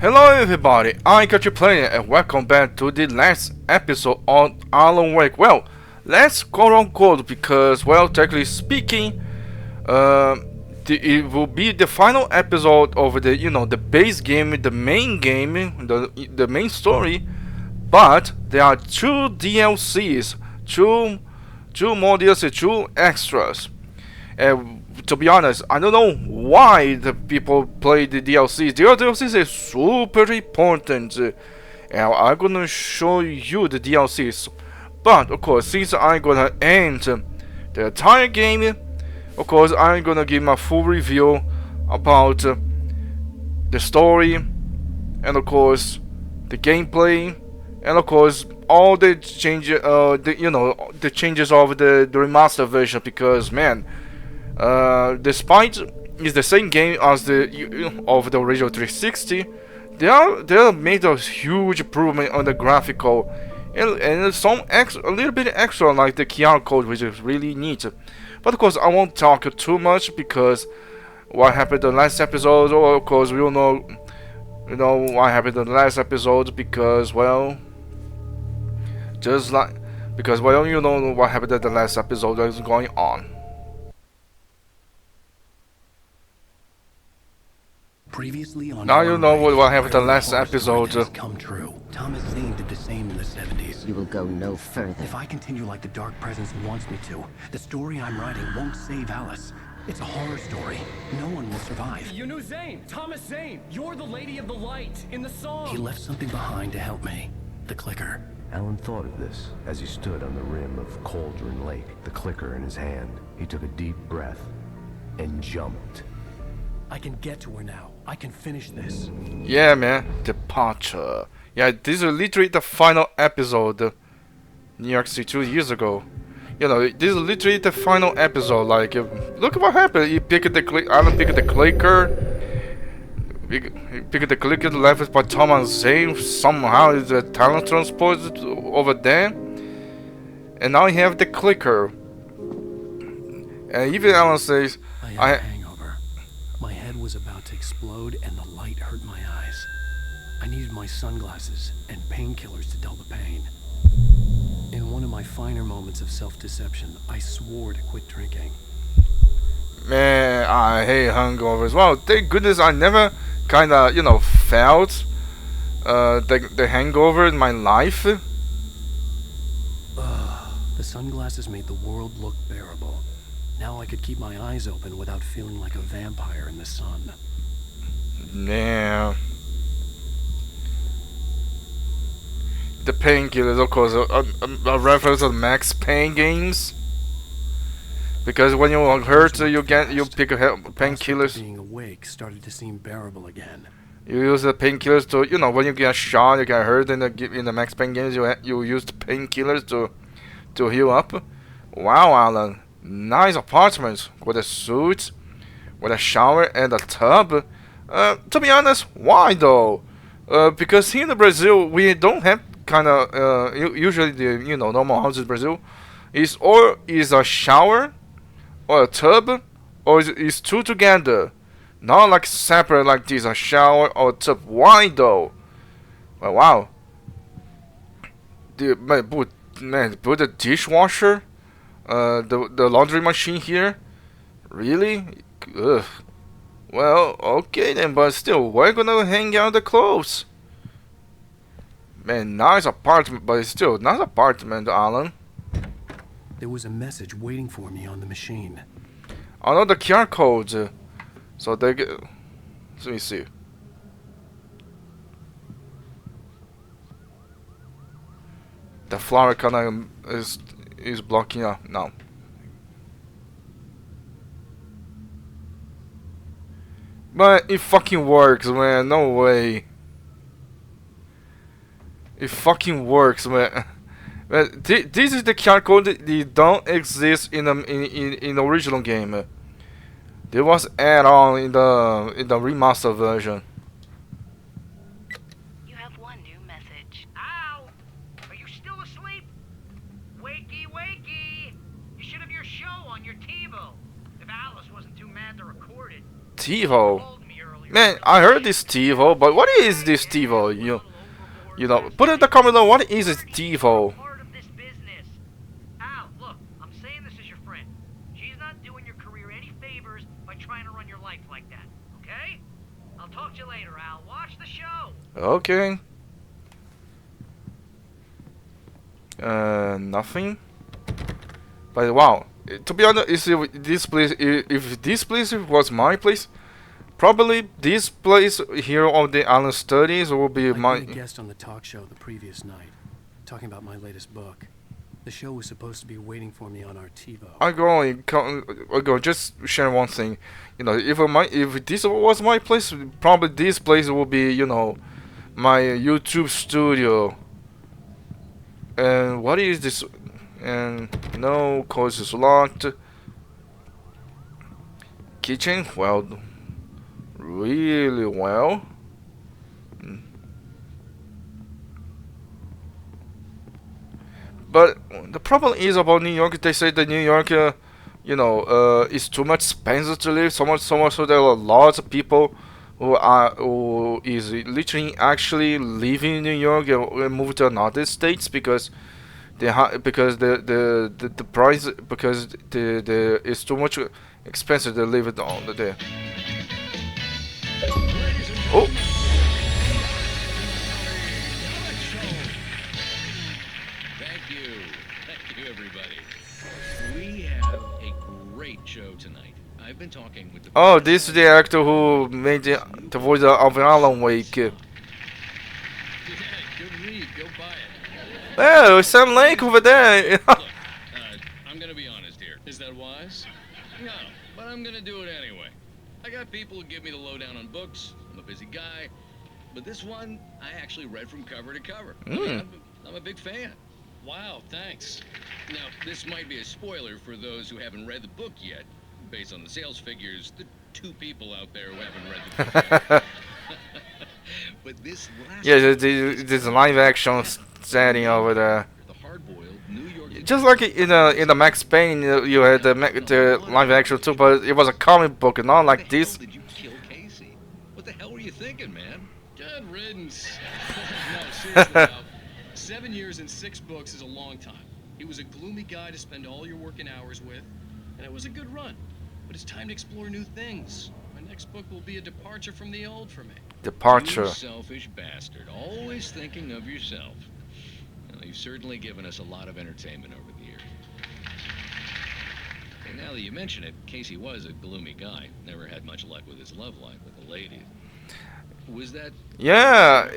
Hello everybody, I'm Katiplayer and welcome back to the last episode on Cauldron Lake. Well, let's go on code because, well, technically speaking, it will be the final episode of the base game, the main game, the main story. But there are two DLCs, two more DLCs, two extras. To be honest, I don't know why the people play the DLCs. The DLCs is super important, and I'm gonna show you the DLCs. But of course, since I'm gonna end the entire game, of course I'm gonna give my full review about the story, and of course the gameplay, and of course all the changes, the changes of the remastered version. Because man. Despite it's the same game as the of the original 360, they made a huge improvement on the graphical and some a little bit extra like the QR code, which is really neat. But of course, I won't talk too much because what happened in the last episode. Or of course, we all know, what happened in the last episode because well, you know what happened in the last episode that is going on. Previously on now you know what happened in the last episode. Come true. Thomas Zane did the same in the 70s. You will go no further. If I continue like the Dark Presence wants me to, the story I'm writing won't save Alice. It's a horror story. No one will survive. You knew Zane! Thomas Zane! You're the Lady of the Light in the song! He left something behind to help me. The clicker. Alan thought of this as he stood on the rim of Cauldron Lake, the clicker in his hand. He took a deep breath and jumped. I can get to her now. I can finish this. Yeah, man. Departure. Yeah, this is literally the final episode. New York City 2 years ago. This is literally the final episode. Like, look at what happened. He picked the Alan picked the clicker. He picked the clicker left by Thomas Zane. Somehow is a talent transported over there. And now he have the clicker. And even Alan says, My head was about to explode and the light hurt my eyes. I needed my sunglasses and painkillers to dull the pain. In one of my finer moments of self-deception, I swore to quit drinking. Man, I hate hangovers. Well, thank goodness I never kinda, felt the hangover in my life. The sunglasses made the world look bearable. Now I could keep my eyes open without feeling like a vampire in the sun. Yeah. The painkillers, of course, a reference to Max Payne games. Because when you are hurt, you pick painkillers. Being awake started to seem bearable again. You use the painkillers to, when you get shot, you get hurt in the Max Payne games. You use the painkillers to heal up. Wow, Alan. Nice apartment with a suite, with a shower and a tub. To be honest, why though? Because here in Brazil we don't have usually the normal houses in Brazil is a shower or a tub or is two together, not like separate like this, a shower or a tub. Why though? Well, wow. Put a dishwasher. The laundry machine here? Really? Ugh. Well, okay then, but still, we're gonna hang out the clothes. Man, nice apartment, but it's still nice apartment, Alan. There was a message waiting for me on the machine. I know the QR codes. So they get. Let me see. The flower kinda is blocking up now. But it fucking works, man. No way. It fucking works, man. But this is the QR code that don't exist in the original game. There was add on in the remastered version. You have one new message. Ow! Are you still asleep? Wakey, wakey! You should have your show on your TiVo. If Alice wasn't too mad to record it. TiVo. Called me earlier Man, I heard this TiVo, but what is this TiVo? You know, put in the comment below. What is this TiVo? Part of this business. Al, look, I'm saying this as your friend. She's not doing your career any favors by trying to run your life like that. Okay? I'll talk to you later, Al. Watch the show. Okay. Nothing. But wow, to be honest, if this place was my place, probably this place here on the Island Studies will be I'd my. been a guest on the talk show the previous night, talking about my latest book. The show was supposed to be waiting for me on our TiVo. I go. Just share one thing. You know, if this was my place, probably this place will be, you know, my YouTube studio. And what is this? And no, cause it's locked. Kitchen, well, really well. But the problem is about New York. They say that New York, you know, is too much expensive to live. So much so there are lots of people who is literally actually living in New York and move to another states because because the price, because the it's too much expensive to live it on there. Oh. Thank you, everybody. We have a great show tonight. I've been talking with the. Oh, this is the actor who made the voice of Alan Wake. Yeah, good read. Go buy it. Oh, Sam Lake over there. Look, I'm gonna be honest here. Is that wise? No, but I'm gonna do it anyway. I got people who give me the lowdown on books. I'm a busy guy, but this one I actually read from cover to cover. I'm a big fan. Wow, thanks. Now, this might be a spoiler for those who haven't read the book yet. Based on the sales figures, the 2 people out there who haven't read the book yet. But this last this live action setting over there. the hard-boiled New York. Just like in the Max Payne, you had the live action too, but it was a comic book, not like this. Did you kill Casey? What the hell were you thinking, man? Good riddance. No, seriously, Al. 7 years and 6 books is a long time. He was a gloomy guy to spend all your working hours with, and it was a good run. But it's time to explore new things. My next book will be a departure from the old for me. Departure. You selfish bastard, always thinking of yourself. Well, you've certainly given us a lot of entertainment over the years. And now that you mention it, Casey was a gloomy guy. Never had much luck with his love life with the ladies. Was that? Yeah,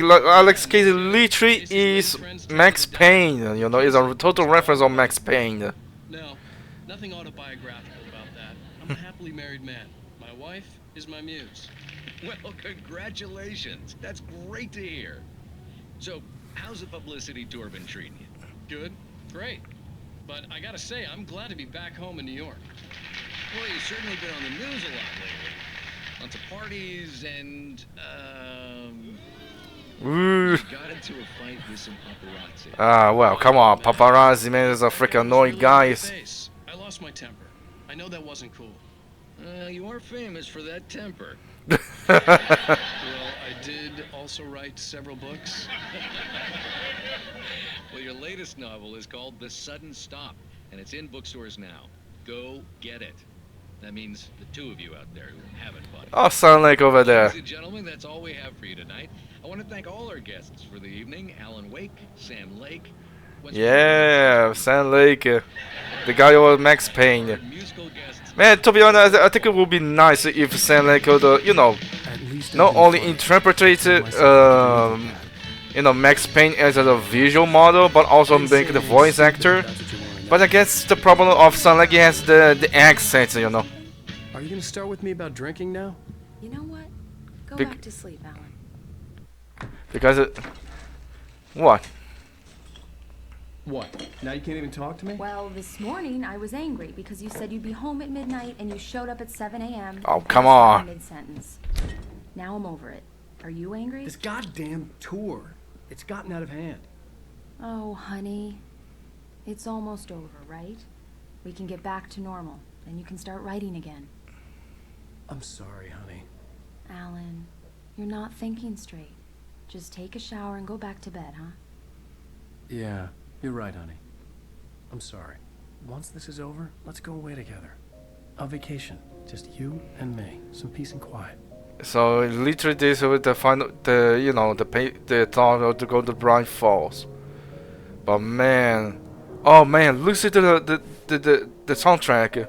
Alex Casey literally is Max Payne. You know, is a total reference on Max Payne. No, nothing autobiographical about that. I'm a happily married man. My wife is my muse. Well, congratulations. That's great to hear. So, how's the publicity tour been treating you? Good, great. But I gotta say, I'm glad to be back home in New York. Well, you've certainly been on the news a lot lately. Lots of parties and, Ooh. you got into a fight with some paparazzi. Ah, well, come on, paparazzi, man, is a freaking annoying guys. I lost my temper. I know that wasn't cool. You are famous for that temper. Well, I did also write several books. Well, your latest novel is called The Sudden Stop, and it's in bookstores now. Go get it. That means the 2 of you out there who haven't bought it. Oh, Sun Lake over there. Ladies and gentlemen, that's all we have for you tonight. I want to thank all our guests for the evening. Alan Wake, Sam Lake. Yeah, Sam Lake, the guy who was Max Payne. Musical guests. Man, to be honest, I think it would be nice if Sam Lake could, you know, not only interpret, you know, Max Payne as a visual model, but also make the voice actor. But I guess the problem of Sam Lake has the accent, you know. Are you gonna start with me about drinking now? You know what? Go Bec- back to sleep, Alan. Because it... What? What? Now you can't even talk to me? Well, this morning I was angry because you said you'd be home at midnight and you showed up at 7 a.m. Oh, come on. Mid-sentence. Now I'm over it. Are you angry? This goddamn tour. It's gotten out of hand. Oh, honey. It's almost over, right? We can get back to normal, and you can start writing again. I'm sorry, honey. Alan, you're not thinking straight. Just take a shower and go back to bed, huh? Yeah, you're right, honey. I'm sorry. Once this is over, let's go away together. A vacation. Just you and me. Some peace and quiet. So literally this was the final, the thought of to go to Bright Falls. But man, oh man, listen to the soundtrack.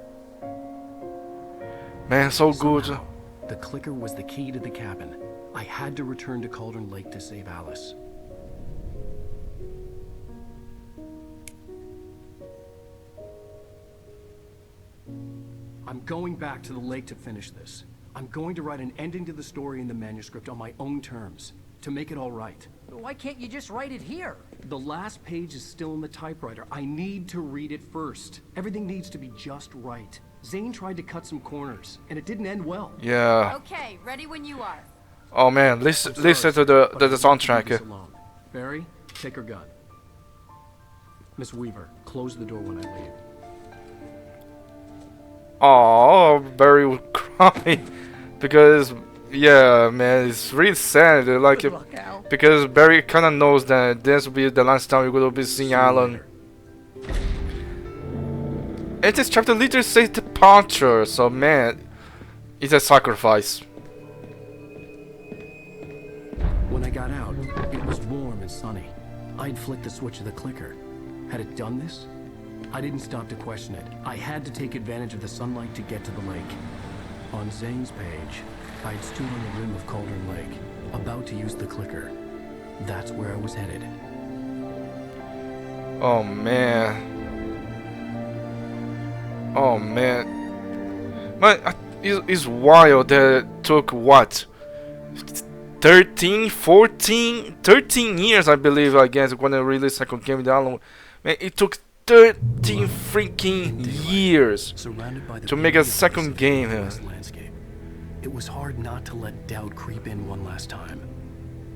Man, so good. Somehow, the clicker was the key to the cabin. I had to return to Cauldron Lake to save Alice. I'm going back to the lake to finish this. I'm going to write an ending to the story in the manuscript on my own terms, to make it all right. Why can't you just write it here? The last page is still in the typewriter. I need to read it first. Everything needs to be just right. Zane tried to cut some corners, and it didn't end well. Yeah. Okay, ready when you are. Oh man, listen to the soundtrack. Barry, take her gun. Miss Weaver, close the door when I leave. Oh, Barry would cry because yeah, man, it's really sad. Like because Barry kind of knows that this will be the last time we're gonna be seeing Alan. And this chapter literally says departure, so man, it's a sacrifice. When I got out, it was warm and sunny. I'd flicked the switch of the clicker. Had it done this? I didn't stop to question it. I had to take advantage of the sunlight to get to the lake. On Zane's page, I'd stood on the rim of Cauldron Lake, about to use the clicker. That's where I was headed. Oh man. Oh man. Man, it's wild that it took what? 13 years, I believe, I guess, when I released second game download. Man, it took 13 freaking years to make a second game here. It was hard not to let doubt creep in one last time.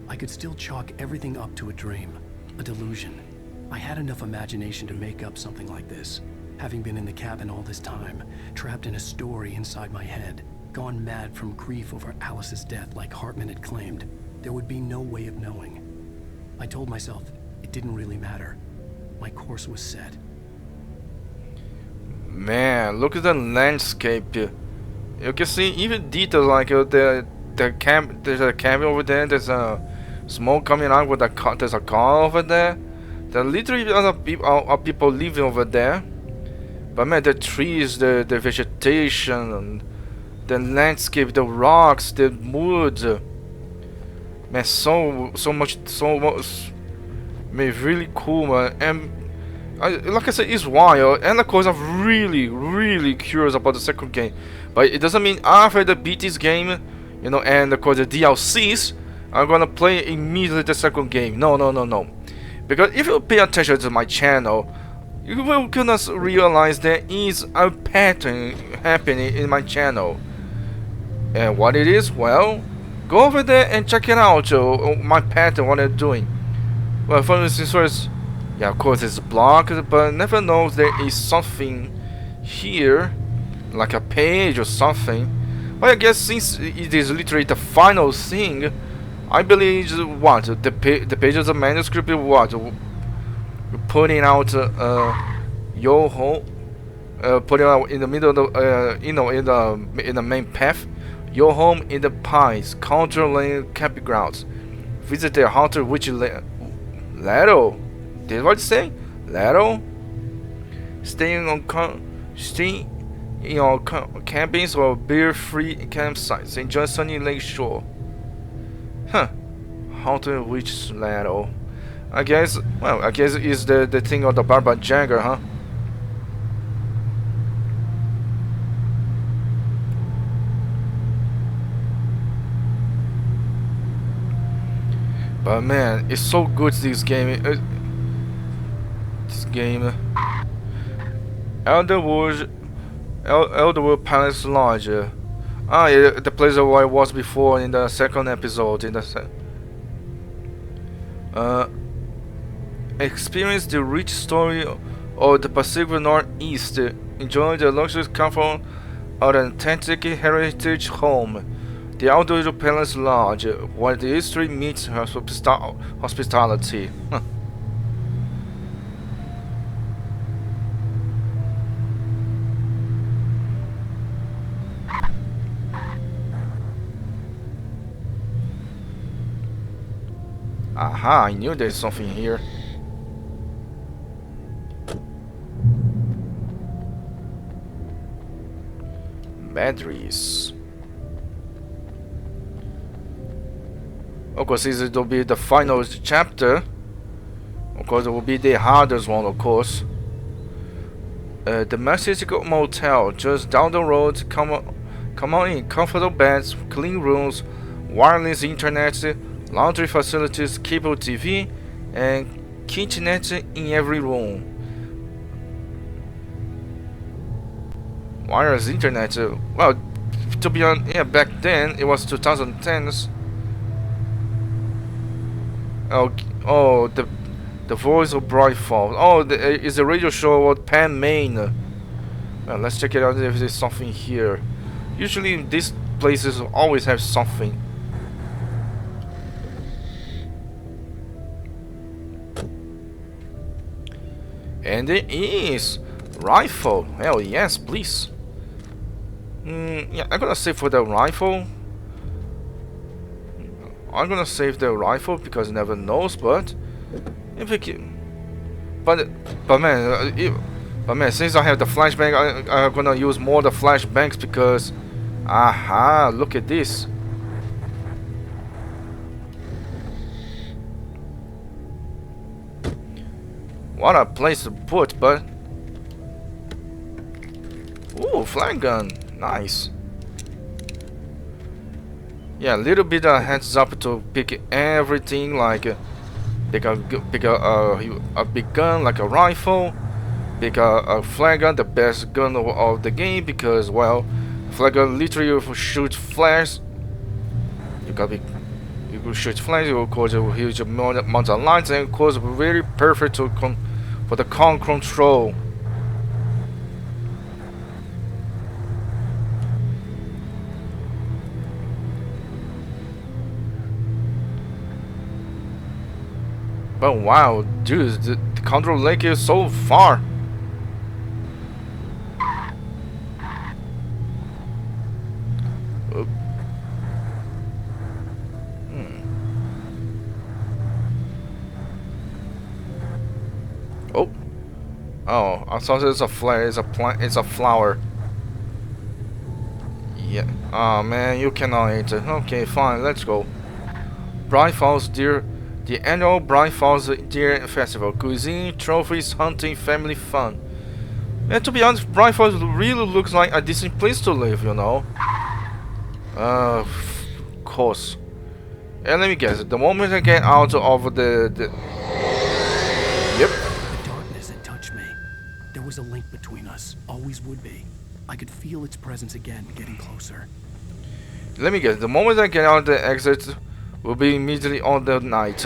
I could still chalk everything up to a dream, a delusion. I had enough imagination to make up something like this. Having been in the cabin all this time, trapped in a story inside my head, gone mad from grief over Alice's death like Hartman had claimed, there would be no way of knowing. I told myself it didn't really matter. My course was set. Man, look at the landscape. You can see even details like the camp. There's a cabin over there. There's a smoke coming out with a car. There's a car over there. There are literally other people living over there. But man, the trees, the vegetation, and the landscape, the rocks, the wood. Man, so much, man, really cool, man. And like I said, it's wild. And of course, I'm really curious about the second game. But it doesn't mean after I beat this game, and of course the DLCs, I'm gonna play immediately the second game. No. Because if you pay attention to my channel, you will gonna realize there is a pattern happening in my channel. And what it is, well, go over there and check it out. My pattern, what I'm doing. Well, for instance, first, yeah, of course it's blocked, but never knows there is something here, like a page or something. Well, I guess since it is literally the final thing, I believe what the pages of manuscript, what putting out your home, putting out in the middle of the, in the main path. Your home in the Pines, Cauldron Lake campgrounds. Visit the Hunter Witch Laddo. Did what you say? Laddo? Staying on campings or beer-free campsites. Enjoy sunny lake shore. Huh. Hunter Witch Laddo. I guess it's the thing of the Barbara Jagger, huh? But man, it's so good, this game. Elderwood Palace Lodge. Yeah, the place where I was before in the second episode. Experience the rich story of the Pacific Northeast. Enjoy the luxurious comfort of an authentic heritage home. The outdoor palace lodge, where the history meets her hospitality. Huh. Aha, I knew there's something here. Batteries. Of course, this will be the final chapter. Of course, it will be the hardest one, of course. The Mexico Motel, just down the road. Come on in. Comfortable beds, clean rooms, wireless internet, laundry facilities, cable TV, and kitchenette in every room. Wireless internet. Well, to be honest, yeah, back then it was 2010s. Oh, the voice of Brightfall. Oh, it's a radio show about Pan Maine. Well, let's check it out if there's something here. Usually these places always have something. And there is rifle. Hell yes, please. Yeah, I'm gonna save for the rifle. I'm gonna save the rifle because never knows. But if we can, but man, since I have the flashbang, I'm gonna use more the flashbangs because, aha, look at this. What a place to put, but ooh, flag gun, nice. Yeah, a little bit of heads up to pick everything, like pick a big gun like a rifle, pick a flag gun, the best gun of the game, because well, flag gun literally shoots flares. You can shoot flares, you will cause a huge amount of lines, and of course very perfect to for the control. But wow, dude, the Cauldron Lake is so far. Oh, I thought it's a flare. It's a plant. It's a flower. Yeah. Oh man, you cannot eat it. Okay, fine. Let's go. Bright Falls Deer. The annual Bright Falls Deer Festival. Cuisine, trophies, hunting, family fun. And to be honest, Bright Falls really looks like a decent place to live, you know. Of course. And let me guess, the moment I get out of the yep. The darkness had touched me. There was a link between us. Always would be. I could feel its presence again, getting closer. Let me guess, the moment I get out the exit will be immediately on the night.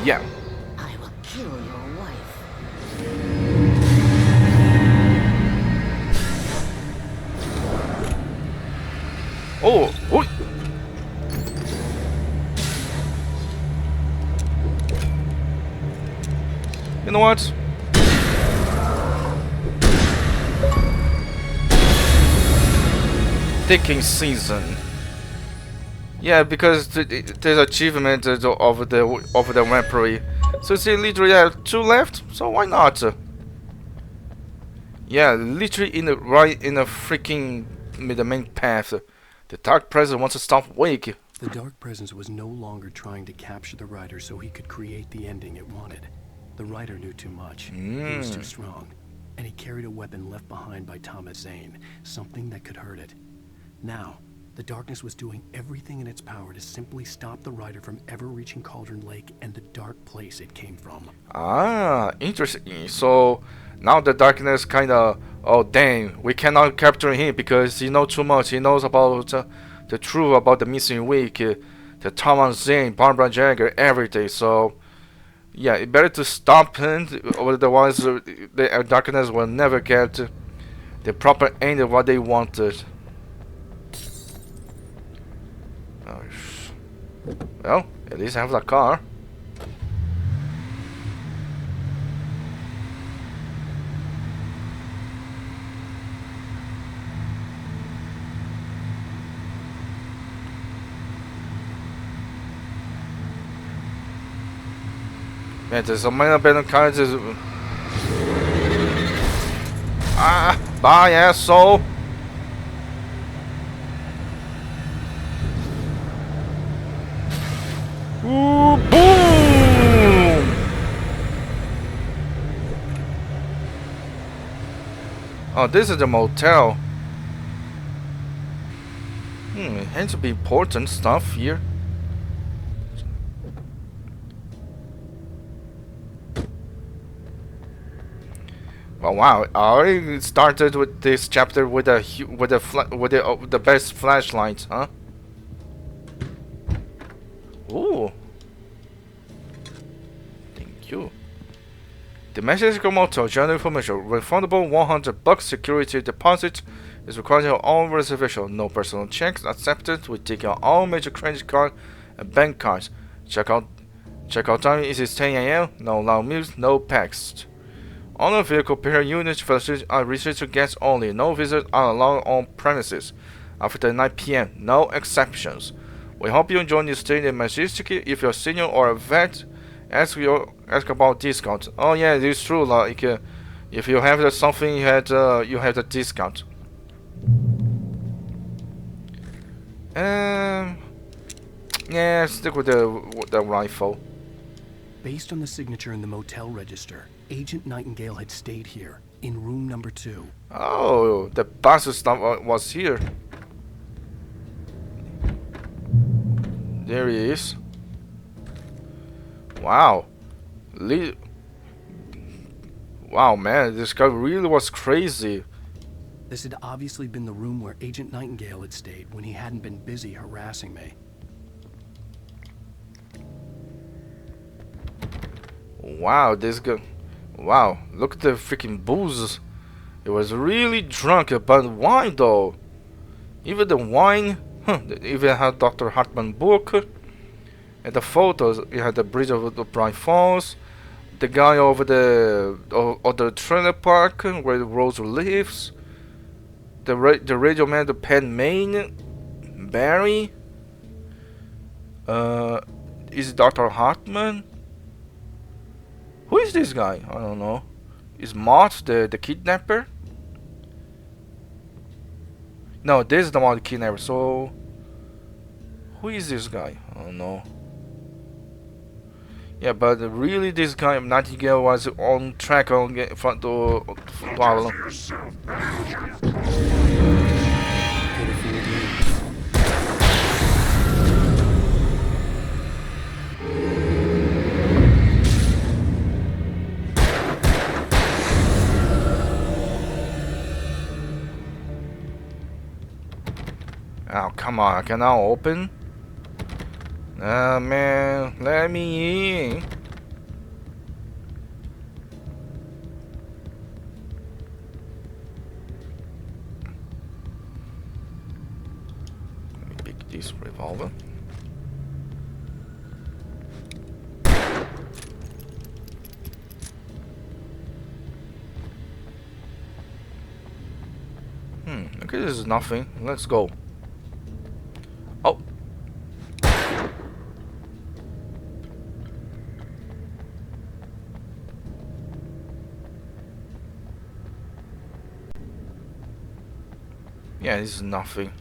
Yeah. I will kill your wife. Oh, oh. You know what? Taking season. Yeah, because there's achievement over the Vampire. So see, literally have 2 left. So why not? Yeah, literally right in the freaking the main path. The Dark Presence wants to stop Wake. The Dark Presence was no longer trying to capture the Rider so he could create the ending it wanted. The Rider knew too much. He was too strong. And he carried a weapon left behind by Thomas Zane. Something that could hurt it. Now, the darkness was doing everything in its power to simply stop the Rider from ever reaching Cauldron Lake and the dark place it came from. Ah, interesting. So now the darkness kinda, oh dang, we cannot capture him because he knows too much. He knows about the truth about the missing week, the Thomas Zane, Barbara Jagger, everything. So Yeah, it better to stop it, otherwise the darkness will never get the proper end of what they wanted. Oh, well, at least I have the car. Man, there's so many abandoned cars. Ah, bye, asshole. Ooh, boom! Oh, this is the motel. It has to be important stuff here. Oh wow! I already started with this chapter with the best flashlight, huh? Ooh. Thank you. The Mexico Motel general information. Refundable $100 security deposit is required on all reservations. No personal checks accepted. We take out all major credit card and bank cards. Checkout time is 10 a.m. No loud music, no packs. On a vehicle per unit facilities are restricted to guests only. No visitors are allowed on premises after 9 p.m. No exceptions. We hope you enjoy your stay in Majestic. If you're a senior or a vet, ask about discount. Oh yeah, it is true. Like if you have something, you have the discount. Yeah, stick with the rifle. Based on the signature in the motel register, Agent Nightingale had stayed here, in room number 2. Oh, the bus stuff was here. There he is. Wow. Wow, man, this guy really was crazy. This had obviously been the room where Agent Nightingale had stayed when he hadn't been busy harassing me. Wow, this guy. Wow, look at the freaking booze. It was really drunk, but wine though. Even the wine, they even had Dr. Hartman book. And the photos, you had the bridge over the Bright Falls. The guy over the trailer park where the Rose lives. The radio man, the Penn Main. Barry. Is Dr. Hartman? Who is this guy? I don't know. Is Mott the kidnapper? No, this is the Mott kidnapper. So, who is this guy? I don't know. Yeah, but really, this guy Nightingale was on track on front to Avalon. Oh, come on, I cannot open? Ah, man, let me in. Let me pick this revolver. Okay, this is nothing. Let's go. Oh. Yeah, this is nothing.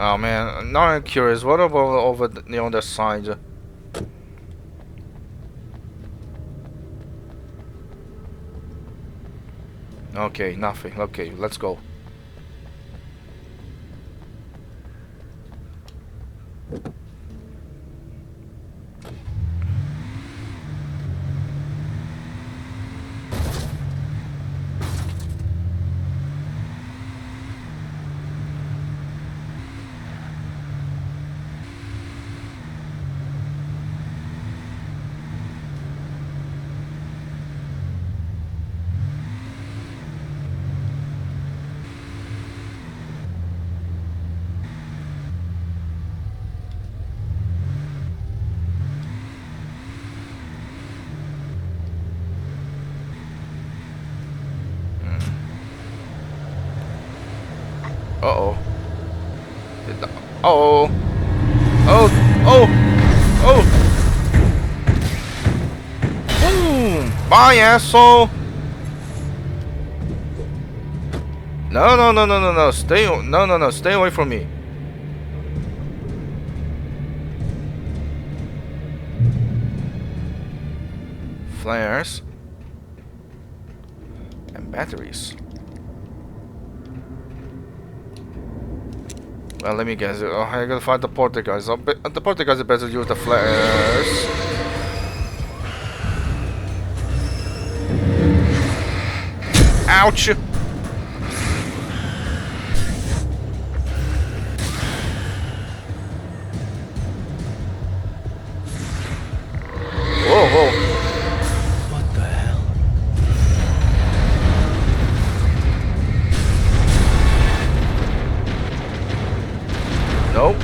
Oh man, now I'm curious. What about over the other side? Okay, nothing. Okay, let's go. Uh-oh. Uh-oh. Oh, oh, oh. Boom. Bye, asshole. No, no, no, no, no, no. Stay, no, no, no. Stay away from me. Flares. And batteries. Well, let me guess. Oh, I gotta find the Portuguese. The Portuguese better use the flares. Ouch! Whoa, whoa. What the hell? Nope.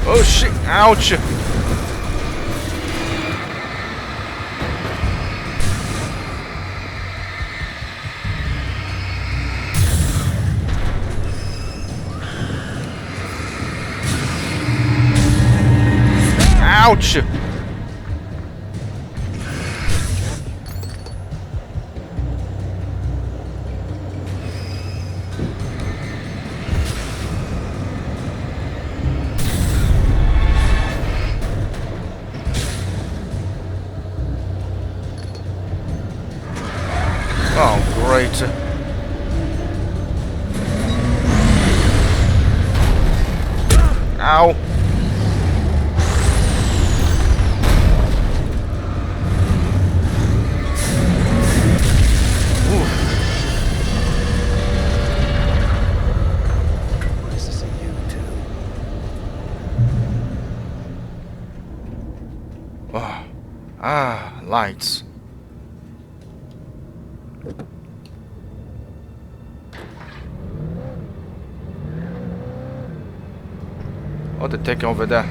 Oh shit, ouch! Ouch! Oh, great. Ow. Nice to see you too. Oh. Ah, lights. Oh, they're taking over there.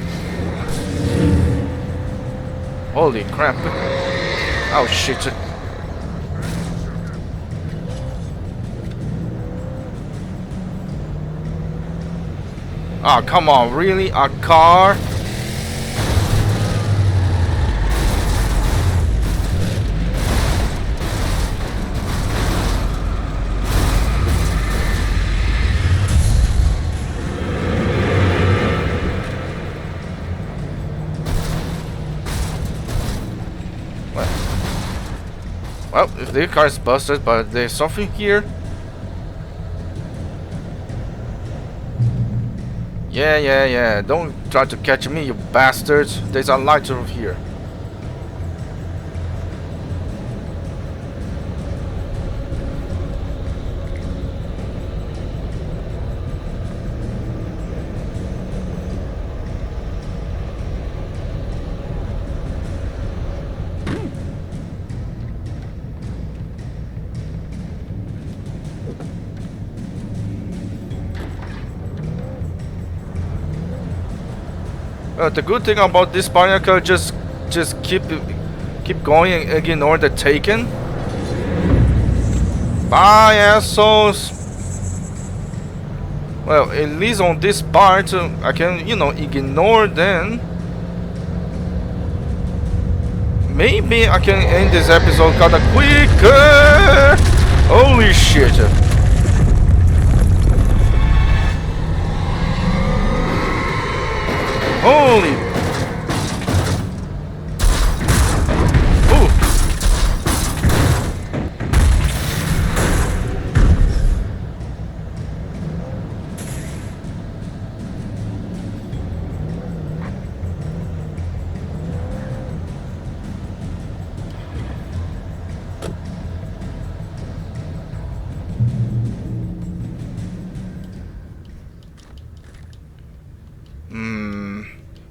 Holy crap. Oh shit. Oh, come on, really? A car? Well, if the car is busted, but there's something here. Yeah. Don't try to catch me, you bastards. There's a light over here. The good thing about this part, I could just keep going and ignore the taken. Bye, assholes. Well, at least on this part, I can, you know, ignore them. Maybe I can end this episode kinda quicker. Holy shit. Holy! Ooh!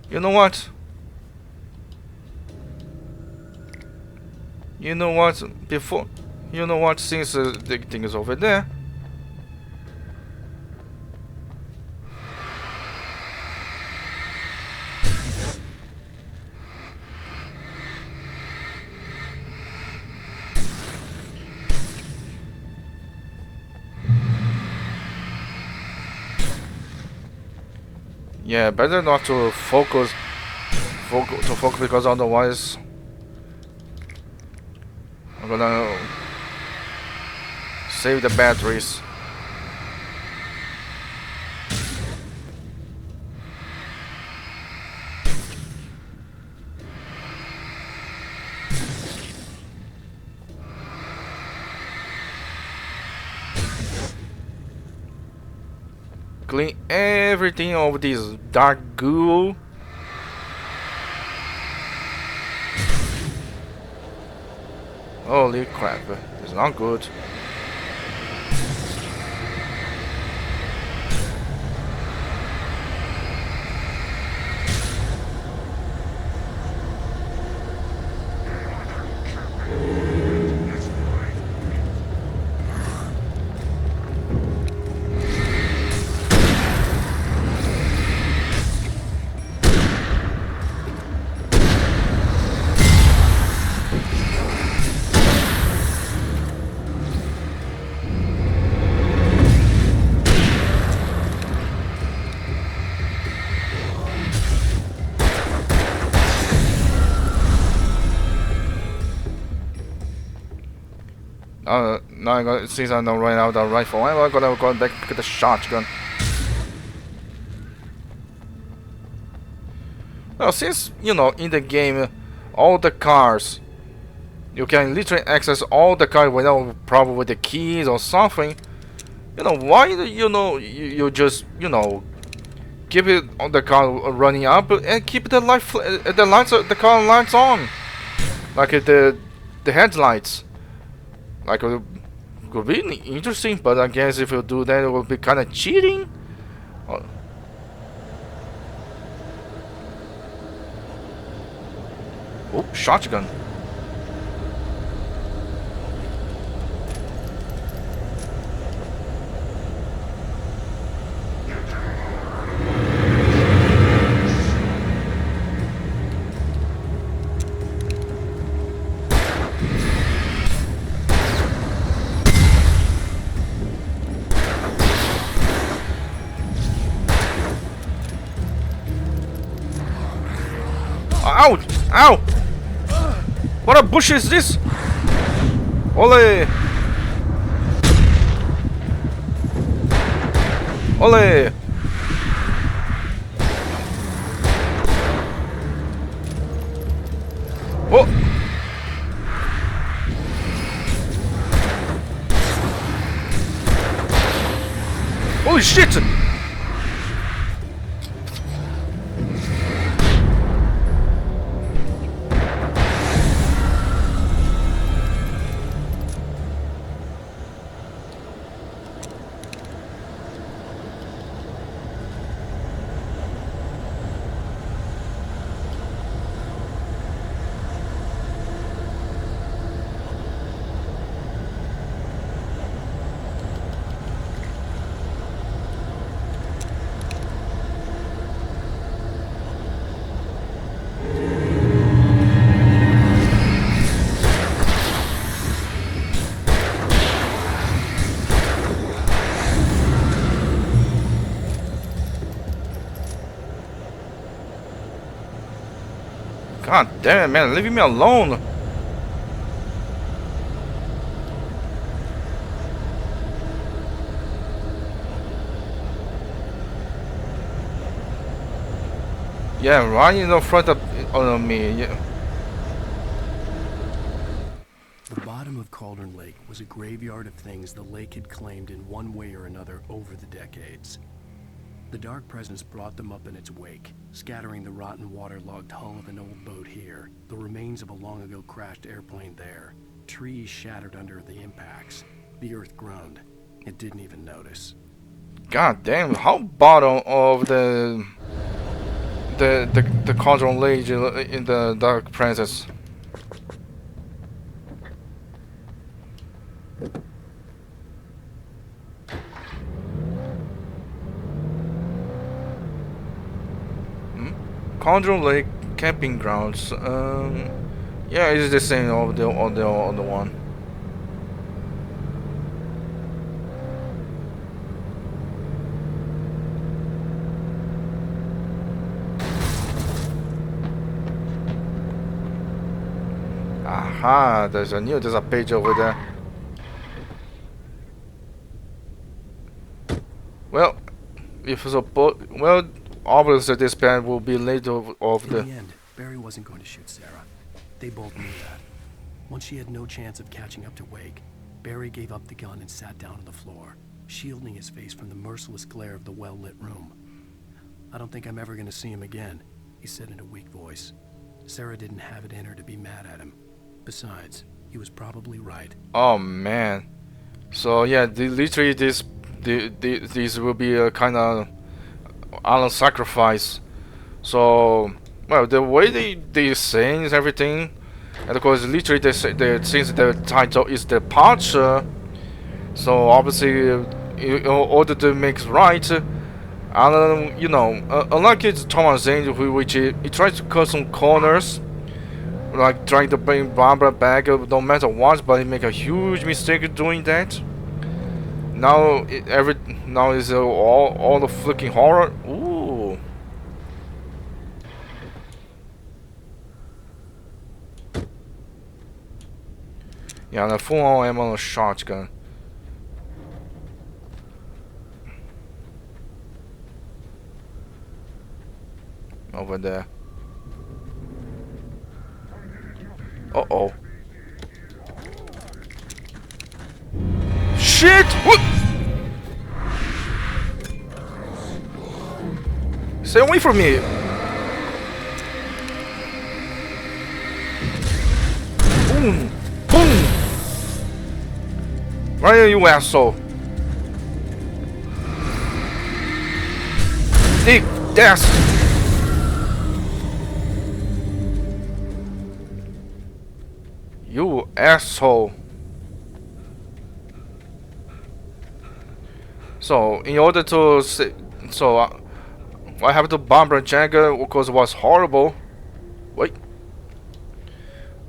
You know what? You know what? Before, you know what? Since the thing is over there. Yeah, better not to focus because otherwise I'm gonna save the batteries. Clean everything of this dark goo. Holy crap, it's not good. Now I got, since I don't run out of rifle, I'm gonna go back to the shotgun. Well, since you know in the game, all the cars, you can literally access all the cars without problem with the keys or something. You know why? You just keep it on the car running up and keep the the car lights on, like the headlights. Like it could be interesting, but I guess if you do that, it will be kind of cheating. Oh, shotgun. Ow! Ow! What a bush is this? Ole! Ole! Oh! Holy shit! God damn it, man, leave me alone. Yeah, right in the front of me. Yeah. The bottom of Cauldron Lake was a graveyard of things the lake had claimed in one way or another over the decades. The dark presence brought them up in its wake, scattering the rotten waterlogged hull of an old boat here, the remains of a long ago crashed airplane there, trees shattered under the impacts. The earth groaned. It didn't even notice. God damn, how bottom of the Cauldron Lake in the dark presence. Cauldron Lake camping grounds. Yeah, it's the same of the other one. Aha, there's a page over there. Well, if suppose, well, obviously this pen will be later of the. In the end, Barry wasn't going to shoot Sarah. They both knew that. Once she had no chance of catching up to Wake, Barry gave up the gun and sat down on the floor, shielding his face from the merciless glare of the well-lit room. "I don't think I'm ever going to see him again," he said in a weak voice. Sarah didn't have it in her to be mad at him. Besides, he was probably right. Oh man, so yeah, literally this will be a kind of island sacrifice. So well, the way they saying everything, and of course literally they say since the title is departure, so obviously in order to make right, and you know, unlike it's Thomas Zane, which he tries to cut some corners, like trying to bring Barbara back no matter what, but he make a huge mistake doing that. Now now is all the freaking horror. Ooh. Yeah, the full ammo shotgun. Over there. Uh-oh. Shit! What? Stay away from me! Boom! Boom! Where are you, asshole? Dig! Death! You asshole. So, in order to I have to bomb Jagger because it was horrible. Wait.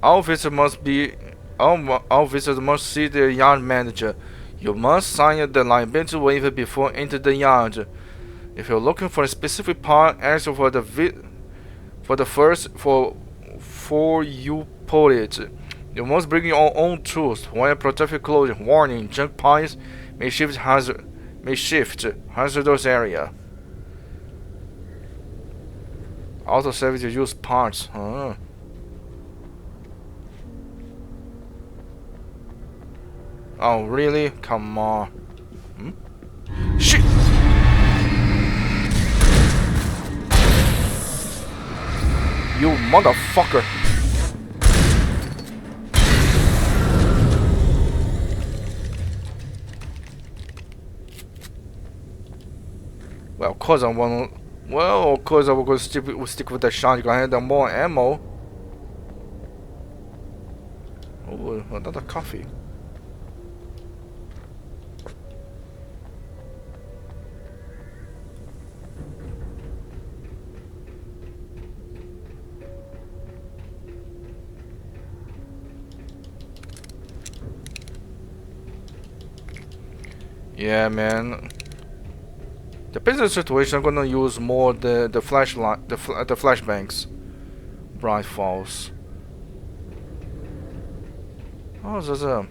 Our visitor must see the yard manager. You must sign the liability waiver before entering the yard. If you're looking for a specific part, ask for you put it. You must bring your own tools. Wear protective clothing. Warning: junk piles may shift hazardous area. Also save to use parts. Huh. Oh really? Come on. Shit! You motherfucker! Well, of course I want. Well, of course I will go stick with the shotgun. I had more ammo. Oh, another coffee. Yeah, man. Depends on the situation. I'm gonna use more the flashlight, the flashbangs. Bright Falls. Oh, there's a.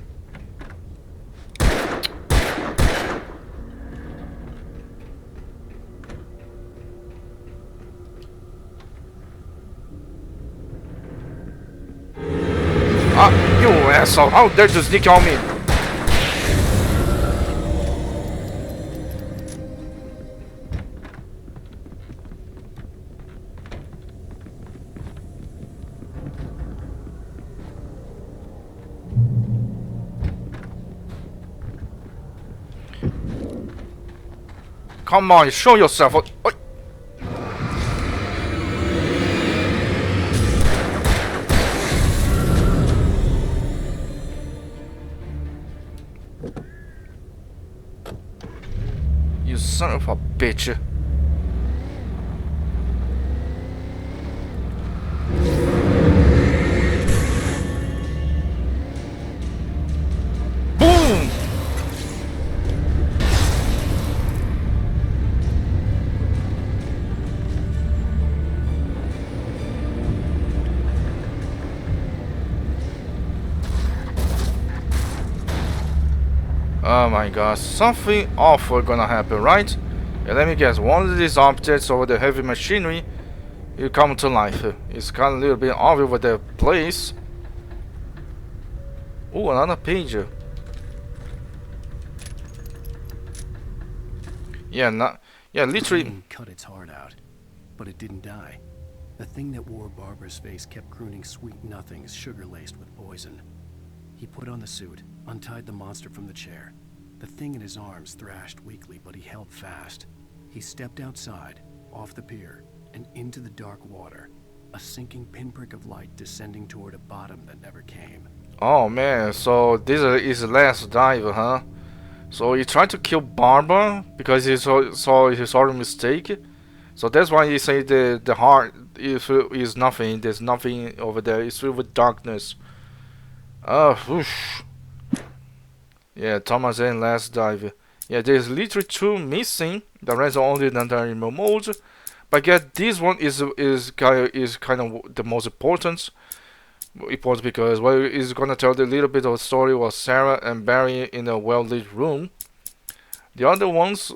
Ah, you asshole! How dare you sneak on me? Come on, show yourself. Oi. You son of a bitch. my god, something awful gonna happen, right? And let me guess, one of these objects over the heavy machinery will come to life. It's kind of a little bit obvious with the place. Oh, another page. Yeah, literally. Cut its heart out, but it didn't die. The thing that wore Barbara's face kept crooning sweet nothings sugar-laced with poison. He put on the suit, untied the monster from the chair. The thing in his arms thrashed weakly, but he held fast. He stepped outside, off the pier, and into the dark water. A sinking pinprick of light descending toward a bottom that never came. Oh man, so this is his last dive, huh? So he tried to kill Barbara because he saw his own mistake. So that's why he said the heart is nothing. There's nothing over there. It's filled with darkness. Whoosh. Yeah, Thomas Zane last dive. Yeah, there's literally 2 missing. The rest are only in the mode. But I guess this one is kind of the most important because well, it's gonna tell the little bit of story of Sarah and Barry in a well-lit room. The other ones,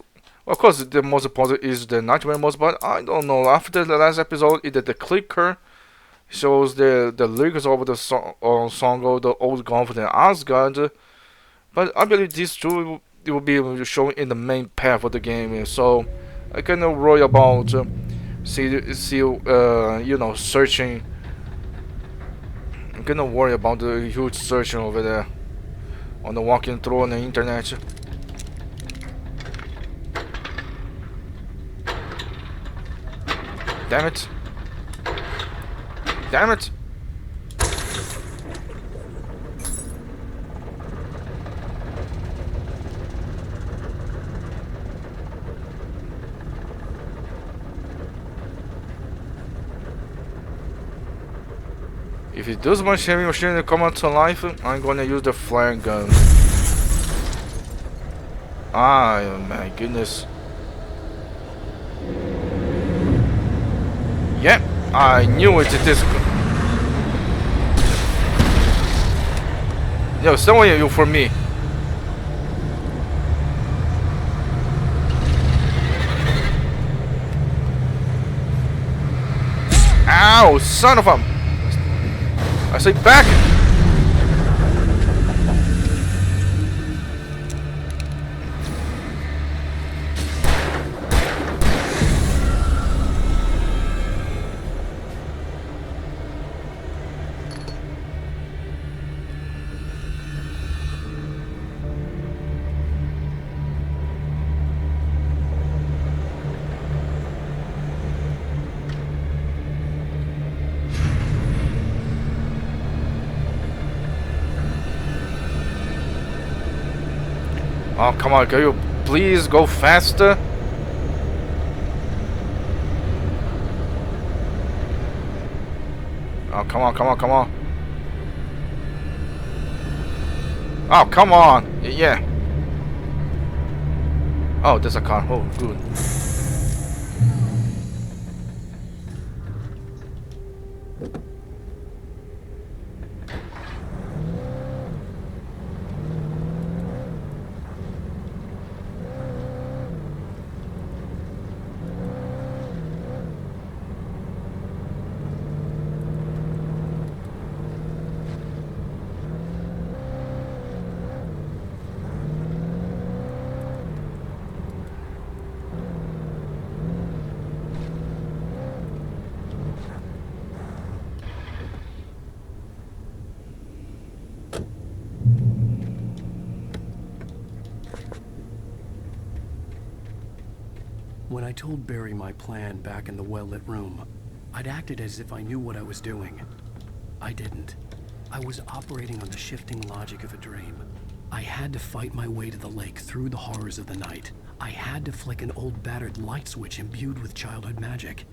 of course, the most important is the nightmare mode. But I don't know. After the last episode, either the clicker shows the lyrics over the song of the old Golf and Asgard. But I believe these two will be shown in the main path of the game. So I kind of worry about searching. I'm gonna worry about the huge searching over there on the walking through on the internet. Damn it! Damn it! If it does my heavy machine come out to life, I'm gonna use the flare gun. Ah, my goodness. Yep, I knew it. This. Yo, someone you for me. Ow, son of a. I say back! Oh, come on, can you please go faster? Oh, come on, come on, come on. Oh, come on. Yeah. Oh, there's a car. Oh, good. When I told Barry my plan back in the well-lit room, I'd acted as if I knew what I was doing. I didn't. I was operating on the shifting logic of a dream. I had to fight my way to the lake through the horrors of the night. I had to flick an old battered light switch imbued with childhood magic.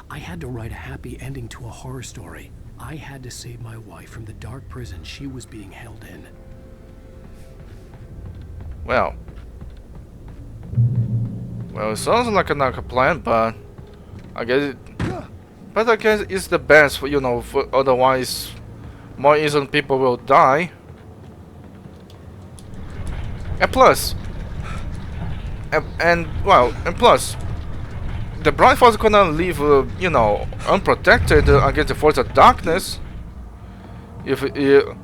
I had to write a happy ending to a horror story. I had to save my wife from the dark prison she was being held in. Well, it sounds like a plan, but I guess it's the best, for, for otherwise more innocent people will die. And plus, and plus, the blind force gonna leave, you know, unprotected against the force of darkness. If you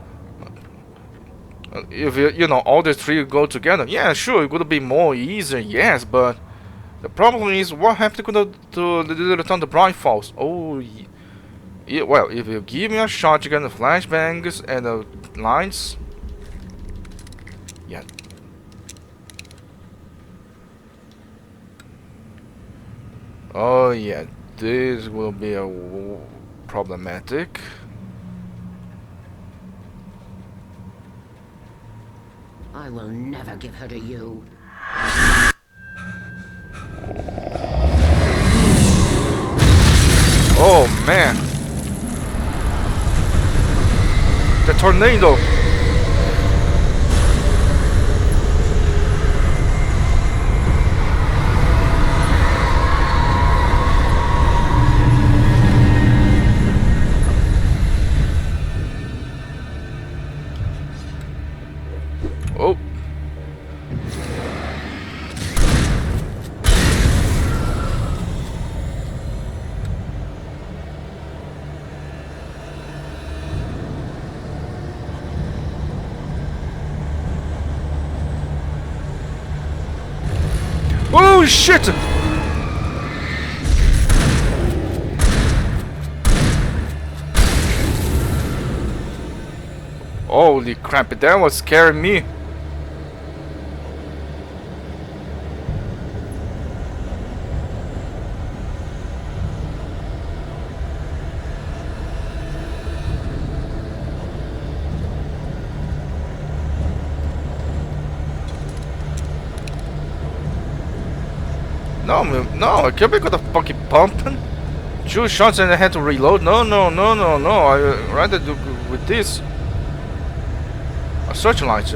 know, all the three go together, yeah, sure, it would be more easier, yes, but the problem is what happens to the blind force. Oh, yeah, well, if you give me a shotgun, flashbangs, and lines, yeah. Oh yeah, this will be problematic. I will never give her to you. Oh man, the tornado. Oh. Oh shit! Holy crap, that was scaring me. No, I can't be gonna fucking pumping. 2 shots and I had to reload. No. I rather do with this. A searchlight.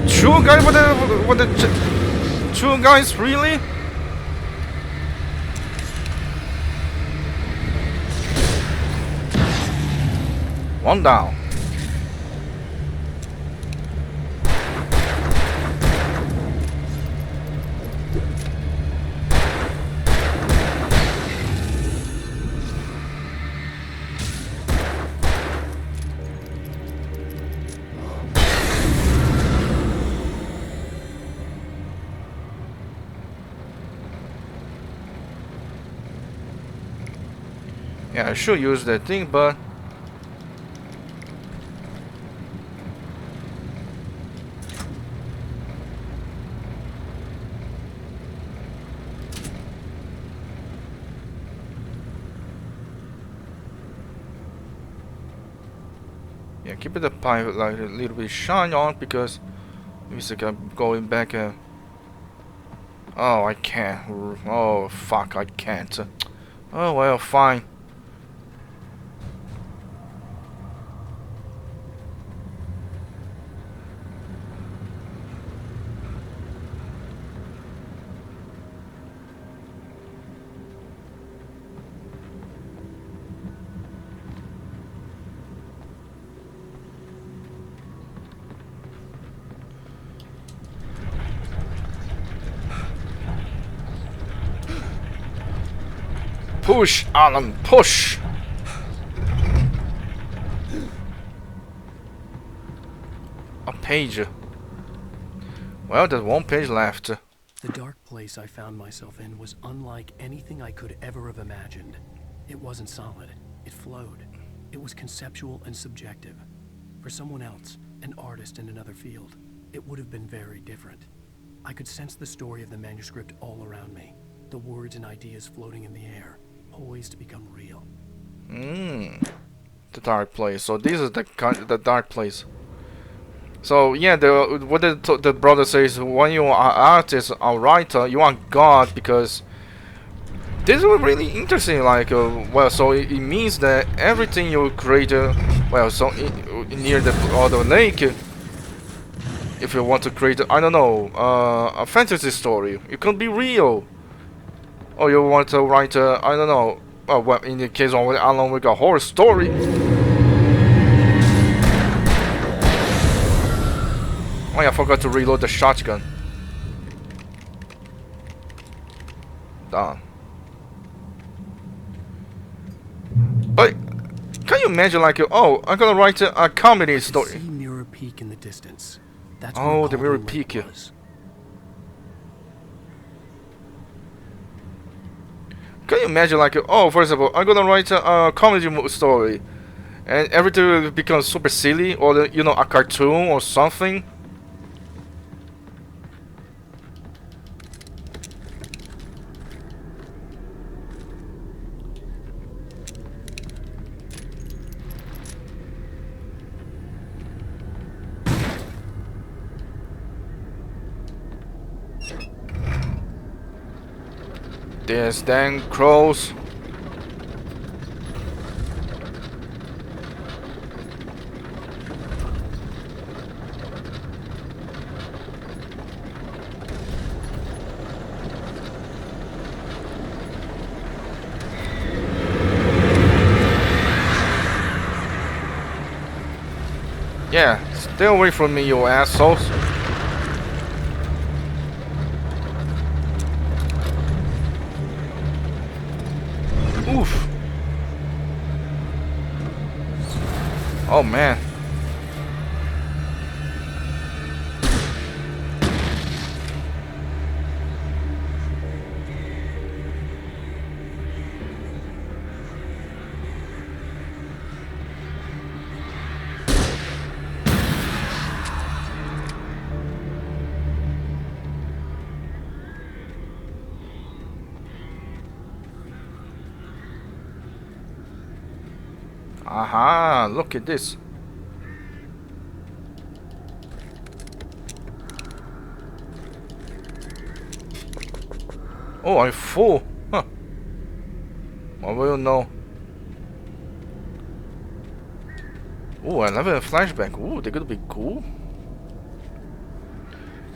Two guys with the 2 guys, really? One down. Yeah, I should use that thing, but yeah, keep the pipe like a little bit shine on because it's like I'm going back. Oh, I can't. Oh, fuck, I can't. Oh well, fine. Push, Alan, push! A page. Well, there's 1 page left. The dark place I found myself in was unlike anything I could ever have imagined. It wasn't solid. It flowed. It was conceptual and subjective. For someone else, an artist in another field, it would have been very different. I could sense the story of the manuscript all around me, the words and ideas floating in the air, poised to become real. The dark place. So this is the dark place. So yeah, what the brother says, when you are artist or writer, you are God, because this was really interesting. Like, well, so it means that everything you create, well, so near the lake, if you want to create, I don't know, a fantasy story, it could be real. Or you want to write, I don't know, well, in the case of Alan Wake, a horror story. Oh yeah, I forgot to reload the shotgun. Done. But can you imagine, like, oh, I'm gonna write a comedy story. See Mirror Peak in the distance. That's oh, where the Mirror Cauldron Lake Peak. was. Can you imagine, like, oh, for example, I'm gonna write a comedy story, and everything will become super silly, or you know, a cartoon or something. There's dang crows. Yeah, stay away from me, you assholes. Oof. Oh man. Aha, look at this. Oh, I'm full. Huh. I will know. Oh, I love a flashback. Ooh, they're gonna be cool.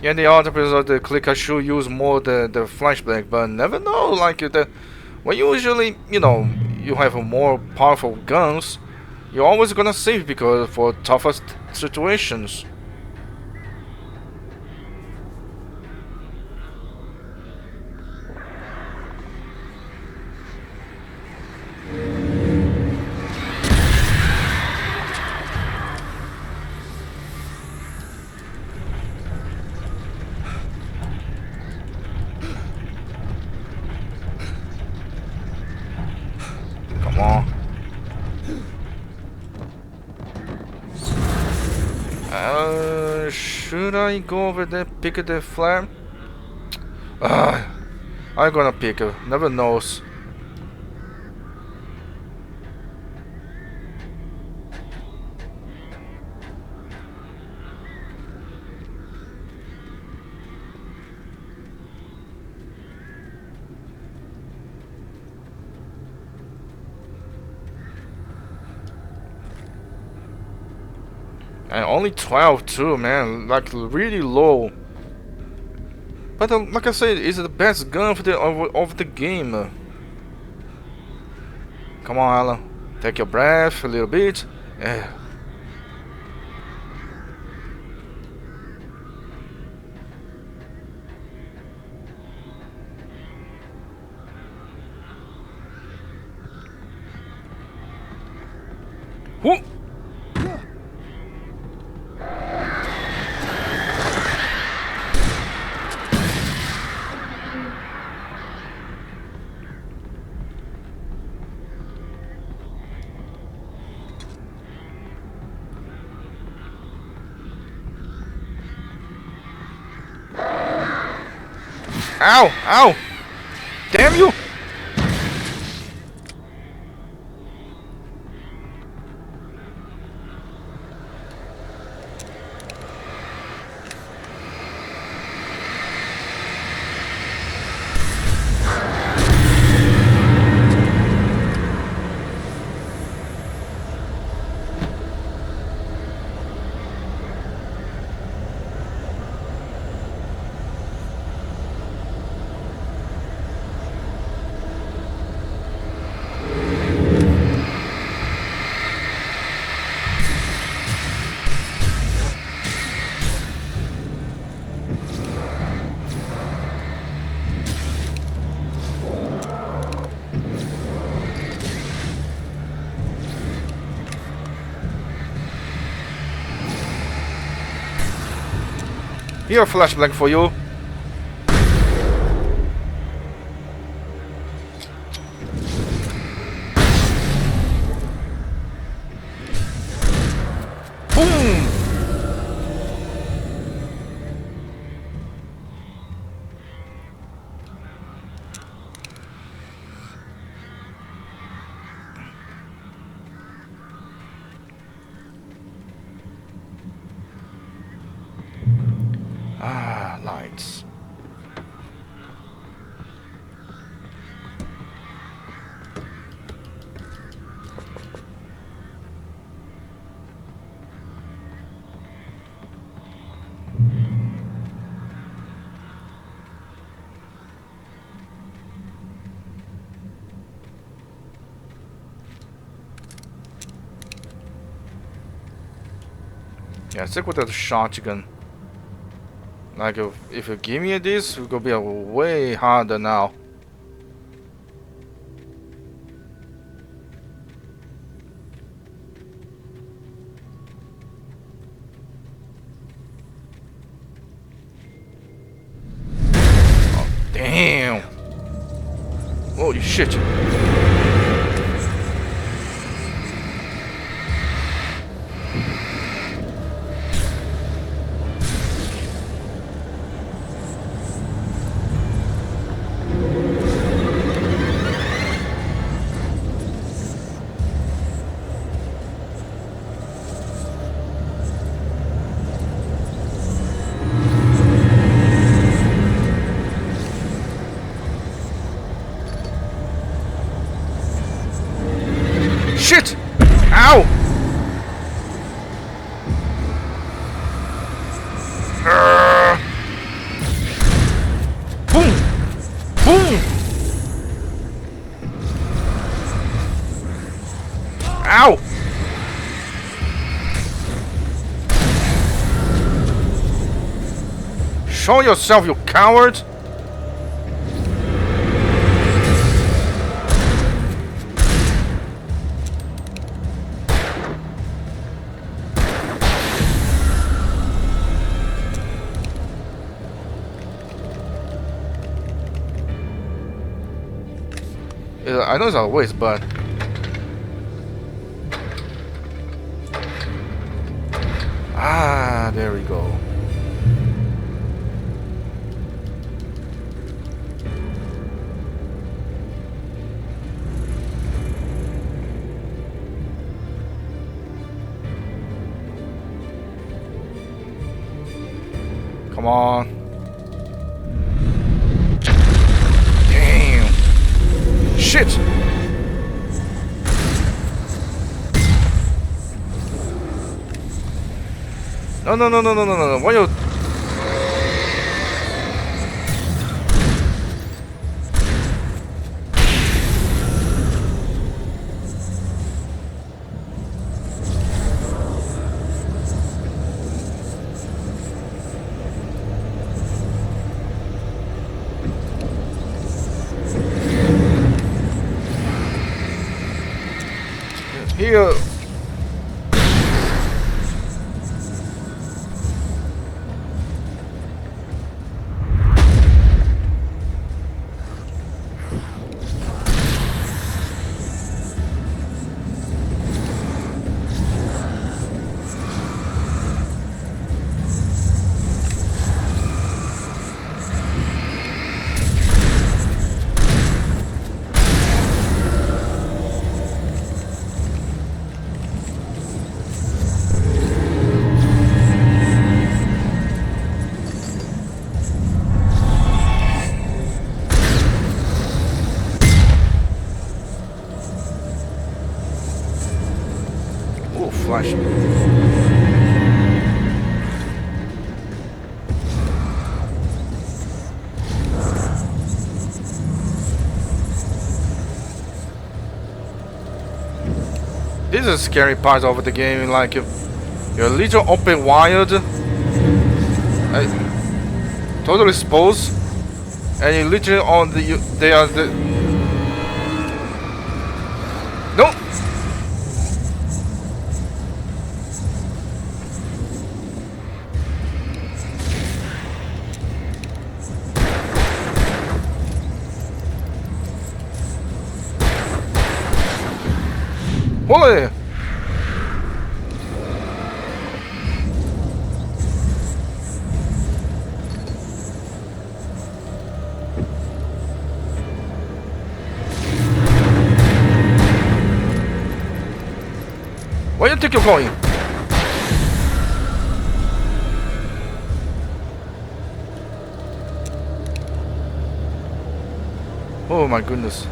Yeah, the other episode, the clicker should use more the flashback, but never know. Like the when usually, you know, you have more powerful guns, you're always gonna save because for toughest situations. Come on. Should I go over there, pick the flame? I'm gonna pick it. Never knows. And only 12 too, man. Like really low. But like I said, it's the best gun for of the game. Come on, Alan. Take your breath a little bit. Yeah. Whoop. Ow! Ow! Damn you! Here, flashbang for you. Boom! Ah, lights. Yeah, stick with the shotgun. Like if you give me this, it's gonna be way harder now. Oh, damn! Holy shit! Shit! Ow! Boom! Boom! Ow! Show yourself, you coward! I know it's a waste, but there we go. Come on. Damn. Shit. No. Why you? Here. Oh, flash. This is a scary part of the game, like you're a little open wild, totally exposed, and you literally on the they are the no. Holy! Where do you think you're going? Oh my goodness.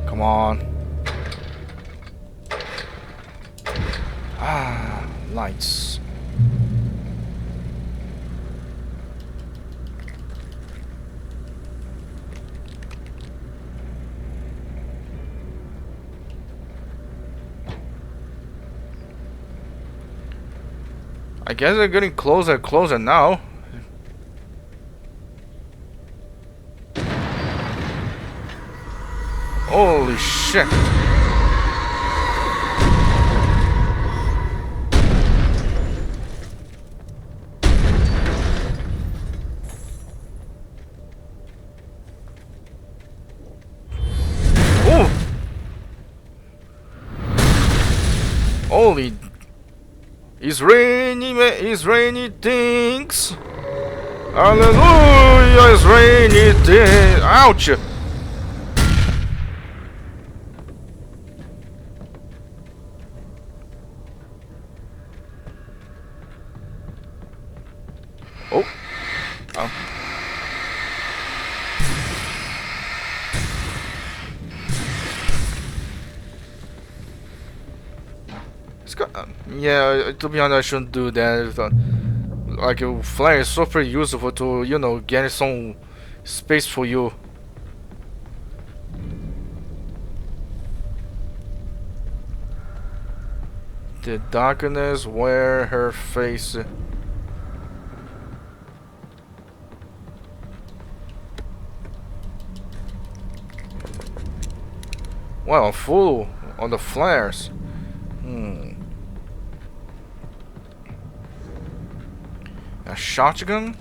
Come on. Ah, lights. I guess they're getting closer and closer now. Holy shit. Ooh. Holy. It's rainy things. Hallelujah, it's rainy things. Ouch. Oh. Oh. It's got, yeah, to be honest, I shouldn't do that. Like, a flare is super useful to, you know, get some space for you. The darkness where her face. Well, full on the flares. A shotgun?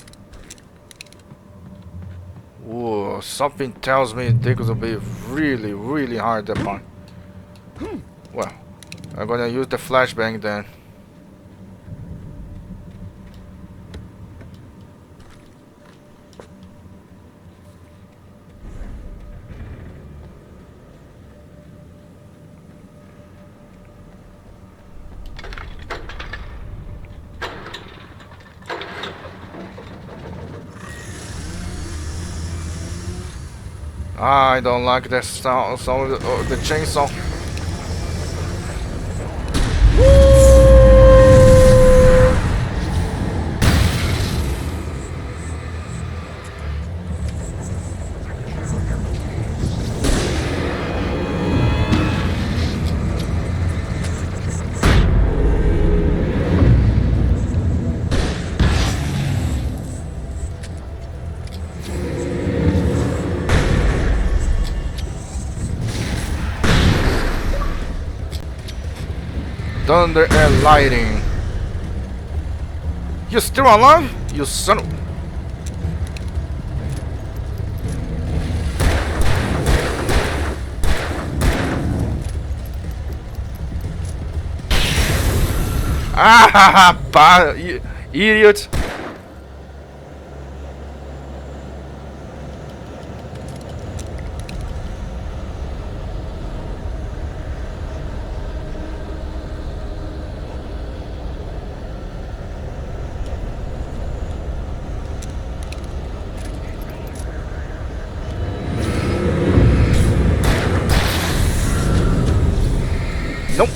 Whoa, something tells me they could be really, really hard upon. Well, I'm gonna use the flashbang then. I don't like the sound of the chainsaw. Thunder and lightning. You're still alive? You son of... Ah, idiot. Nope.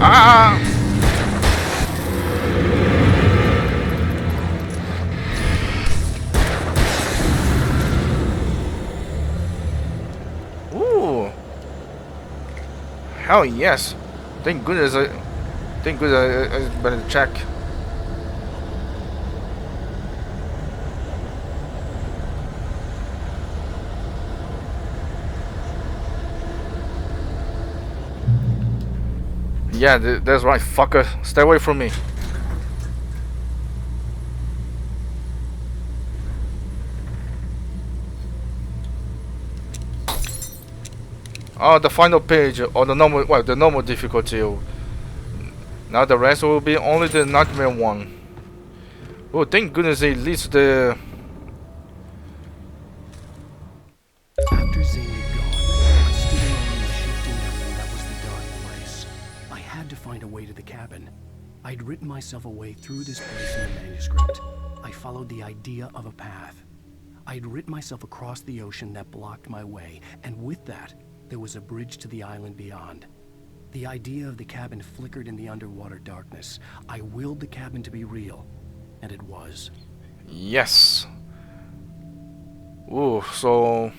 Ah! Ooh! Hell yes! Thank goodness I better check. Yeah, that's right, fucker. Stay away from me. Oh, the final page, or the normal, well, the normal difficulty. Now the rest will be only the nightmare one. Oh, thank goodness at least the... After Zane had gone, I stood alone in the shifting terrain that was the dark place. I had to find a way to the cabin. I'd written myself a way through this place in the manuscript. I followed the idea of a path. I'd written myself across the ocean that blocked my way, and with that, there was a bridge to the island beyond. The idea of the cabin flickered in the underwater darkness. I willed the cabin to be real, and it was. Yes. Ooh, so...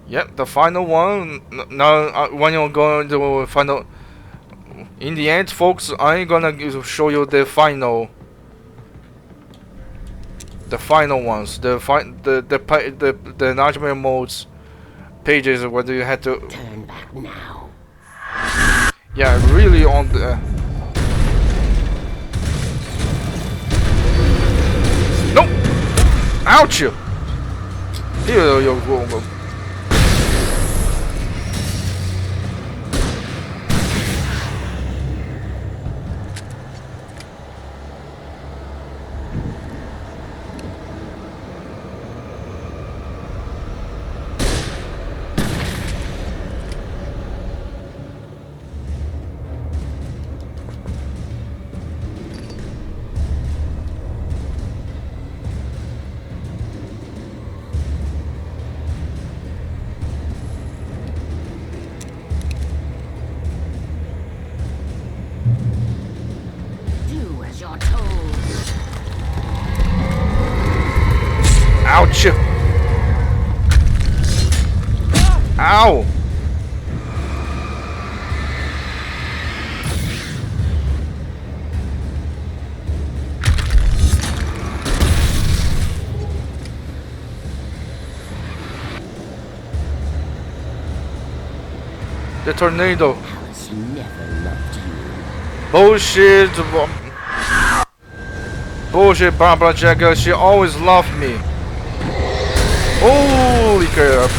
Yep, the final one. Now, when you're going to final... In the end, folks, I'm gonna show you the final... The final ones, the nightmare modes pages where you had to Turn back now. Yeah, really on the nope. Ouch! Here you go. Ouch! Ow! The tornado. Alice never loved you. Bullshit. Bullshit, Barbara Jagger. She always loved me. Holy crap.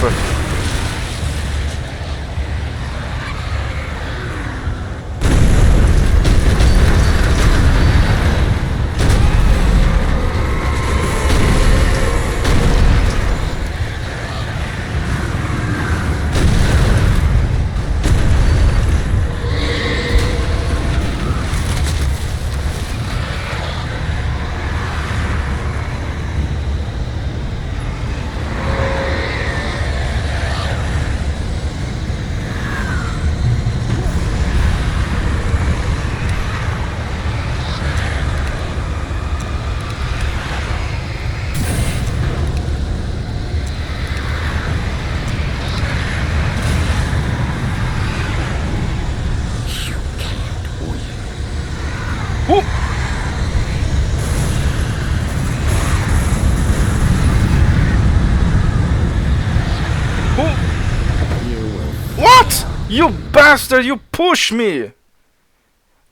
You bastard! You push me!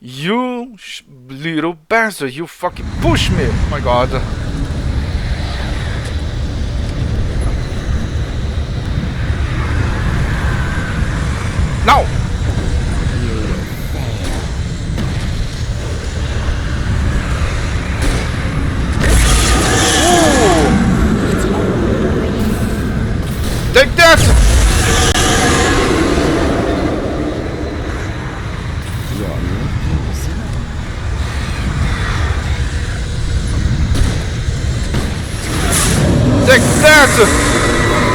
You little bastard! You fucking push me! Oh my god. No! Take that! Take that!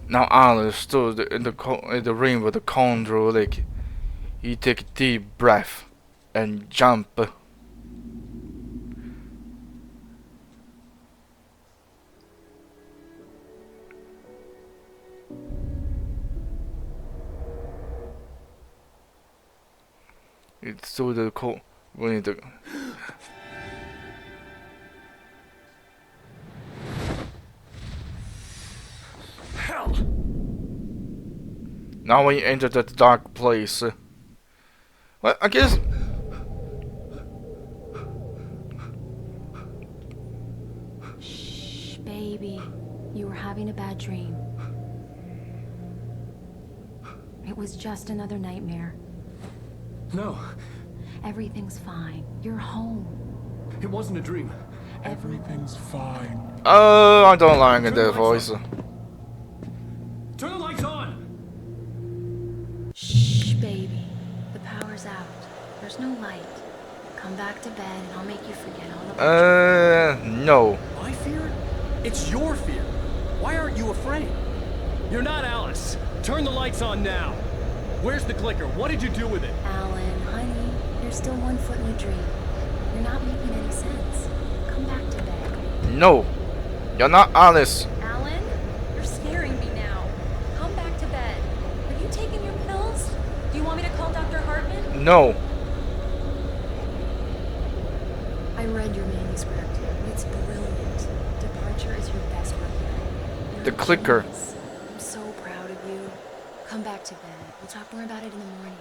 Now Alan stood in the ring with the Cauldron Lake. He took a deep breath and jumped. It stood the cold when the Hell! Now we enter that dark place. Well, I guess. Shh, baby. You were having a bad dream. It was just another nightmare. No, Everything's fine. You're home. it wasn't a dream. Everything's fine. Oh, I don't like that voice. Turn the lights on! Shh, baby. The power's out. There's no light. Come back to bed and I'll make you forget all about No. My fear? It's your fear. Why aren't you afraid? You're not Alice. Turn the lights on now. Where's the clicker? What did you do with it? Alan, honey, you're still 1 foot in the dream. You're not making any sense. Come back to bed. No. You're not Alice. Alan, you're scaring me now. Come back to bed. Are you taking your pills? Do you want me to call Dr. Hartman? No. I read your manuscript. It's brilliant. Departure is your best work yet. You're The a clicker. genius. I'm so proud of you. Come back to bed. We'll talk more about it in the morning.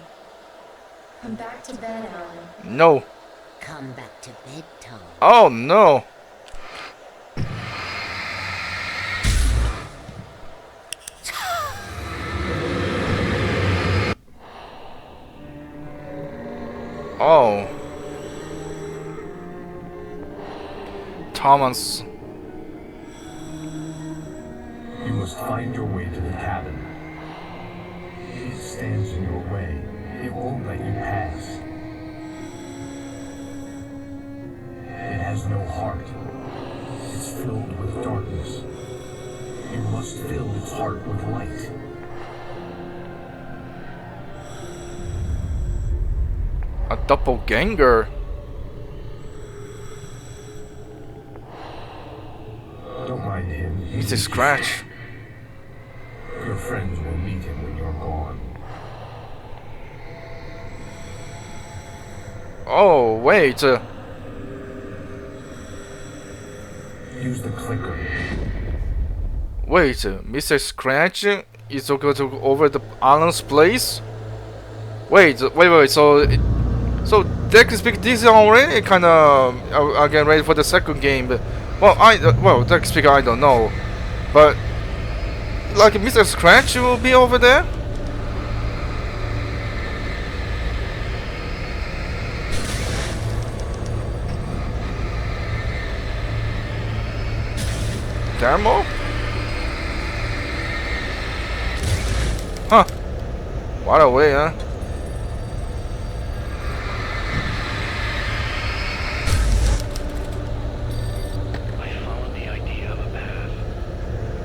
Come back to bed, Alan. No. Come back to bed, Tom. Oh no. Oh. Thomas. You must find your way to the cabin. It stands in your way. It won't let you pass. It has no heart. It's filled with darkness. You must fill its heart with light. A doppelganger. Don't mind him. He's a scratch. Your friends will meet him when you're gone. Oh wait. Use the clicker. Wait. Mr. Scratch is going to go over the Alan's place. Wait. So technically speaking, this is already kind of I'm getting ready for the second game. But, well, technically speaking, I don't know, but like Mr. Scratch will be over there. Demo? Huh? What a way, huh?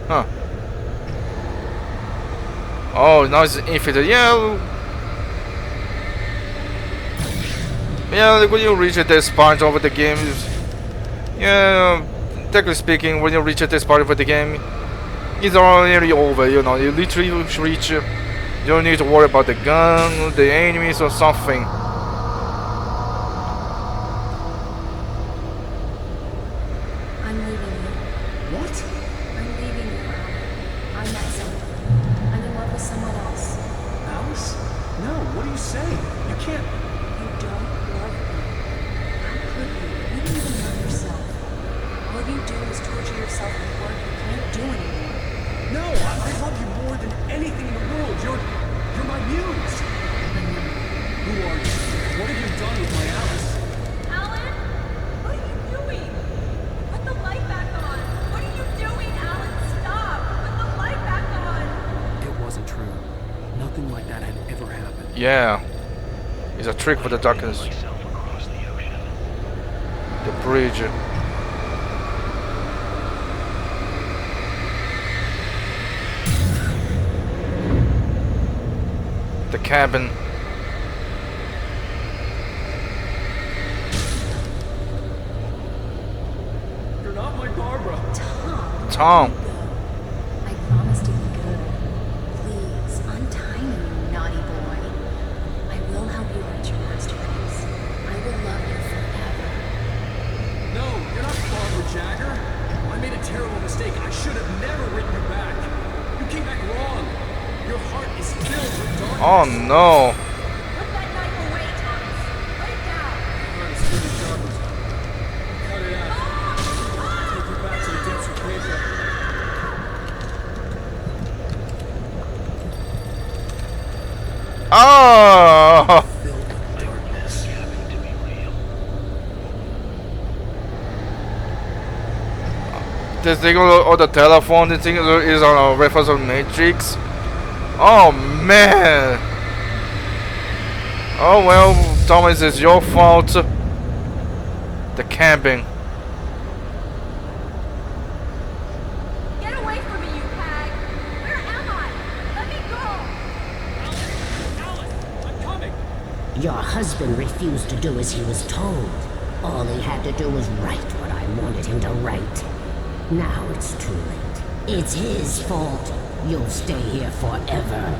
Huh. Oh, now it's infinite. Yeah. Yeah, when you reach this part of the game, yeah, technically speaking, when you reach this part of the game, it's already over. You know, you literally reach. You don't need to worry about the gun, the enemies, or something. someone else. Alice? No, what are you saying? You can't... You don't love me. How could you? You don't even love yourself. All you do is torture yourself with work you can't do anymore. No, I love you more than anything in the world. You're my muse. Who are you? What have you done with my Alice? Alan? What are you doing? Put the light back on. What are you doing, Alan? Stop. Put the light back on. It wasn't true. Nothing like that had ever happened. Yeah. It's a trick for the darkness. The bridge. The cabin. You're not my Barbara. Tom. I promise to be good. Please, untie me, you naughty boy. I will help you write your masterpiece. I will love you forever. No, you're not Barbara Jagger. I made a terrible mistake. I should have never written you back. You came back wrong. Your heart is filled with darkness. Oh no. Put that knife away, Thomas. Put it down. Heart is filled with darkness. Cut it out. Take you back to the depths of nature. Oh. Filled with darkness. This thing or the telephone, this thing is on a reference of Matrix. Oh man. Oh well, Thomas, it's your fault. The camping. Get away from me, you hag. Where am I? Let me go. Alice! I'm coming! Your husband refused to do as he was told. All he had to do was write what I wanted him to write. Now it's too late. It's his fault. You'll stay here forever.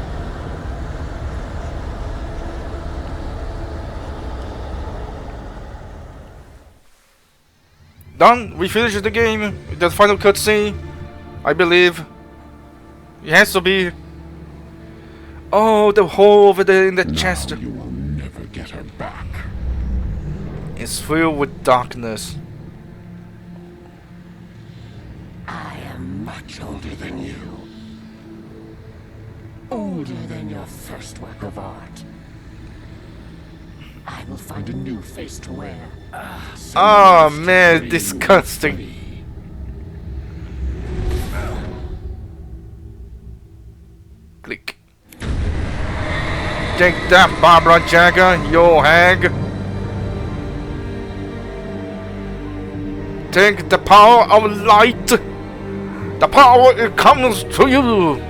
Done. We finished the game. The final cutscene, I believe. It has to be. Oh, the hole over there in the chest. You will never get her back. It's filled with darkness. I am much older than you. Older than your first work of art. I will find a new face to wear. Oh man, disgusting. Click. Take that, Barbara Jagger, you hag. Take the power of light. The power, it comes to you.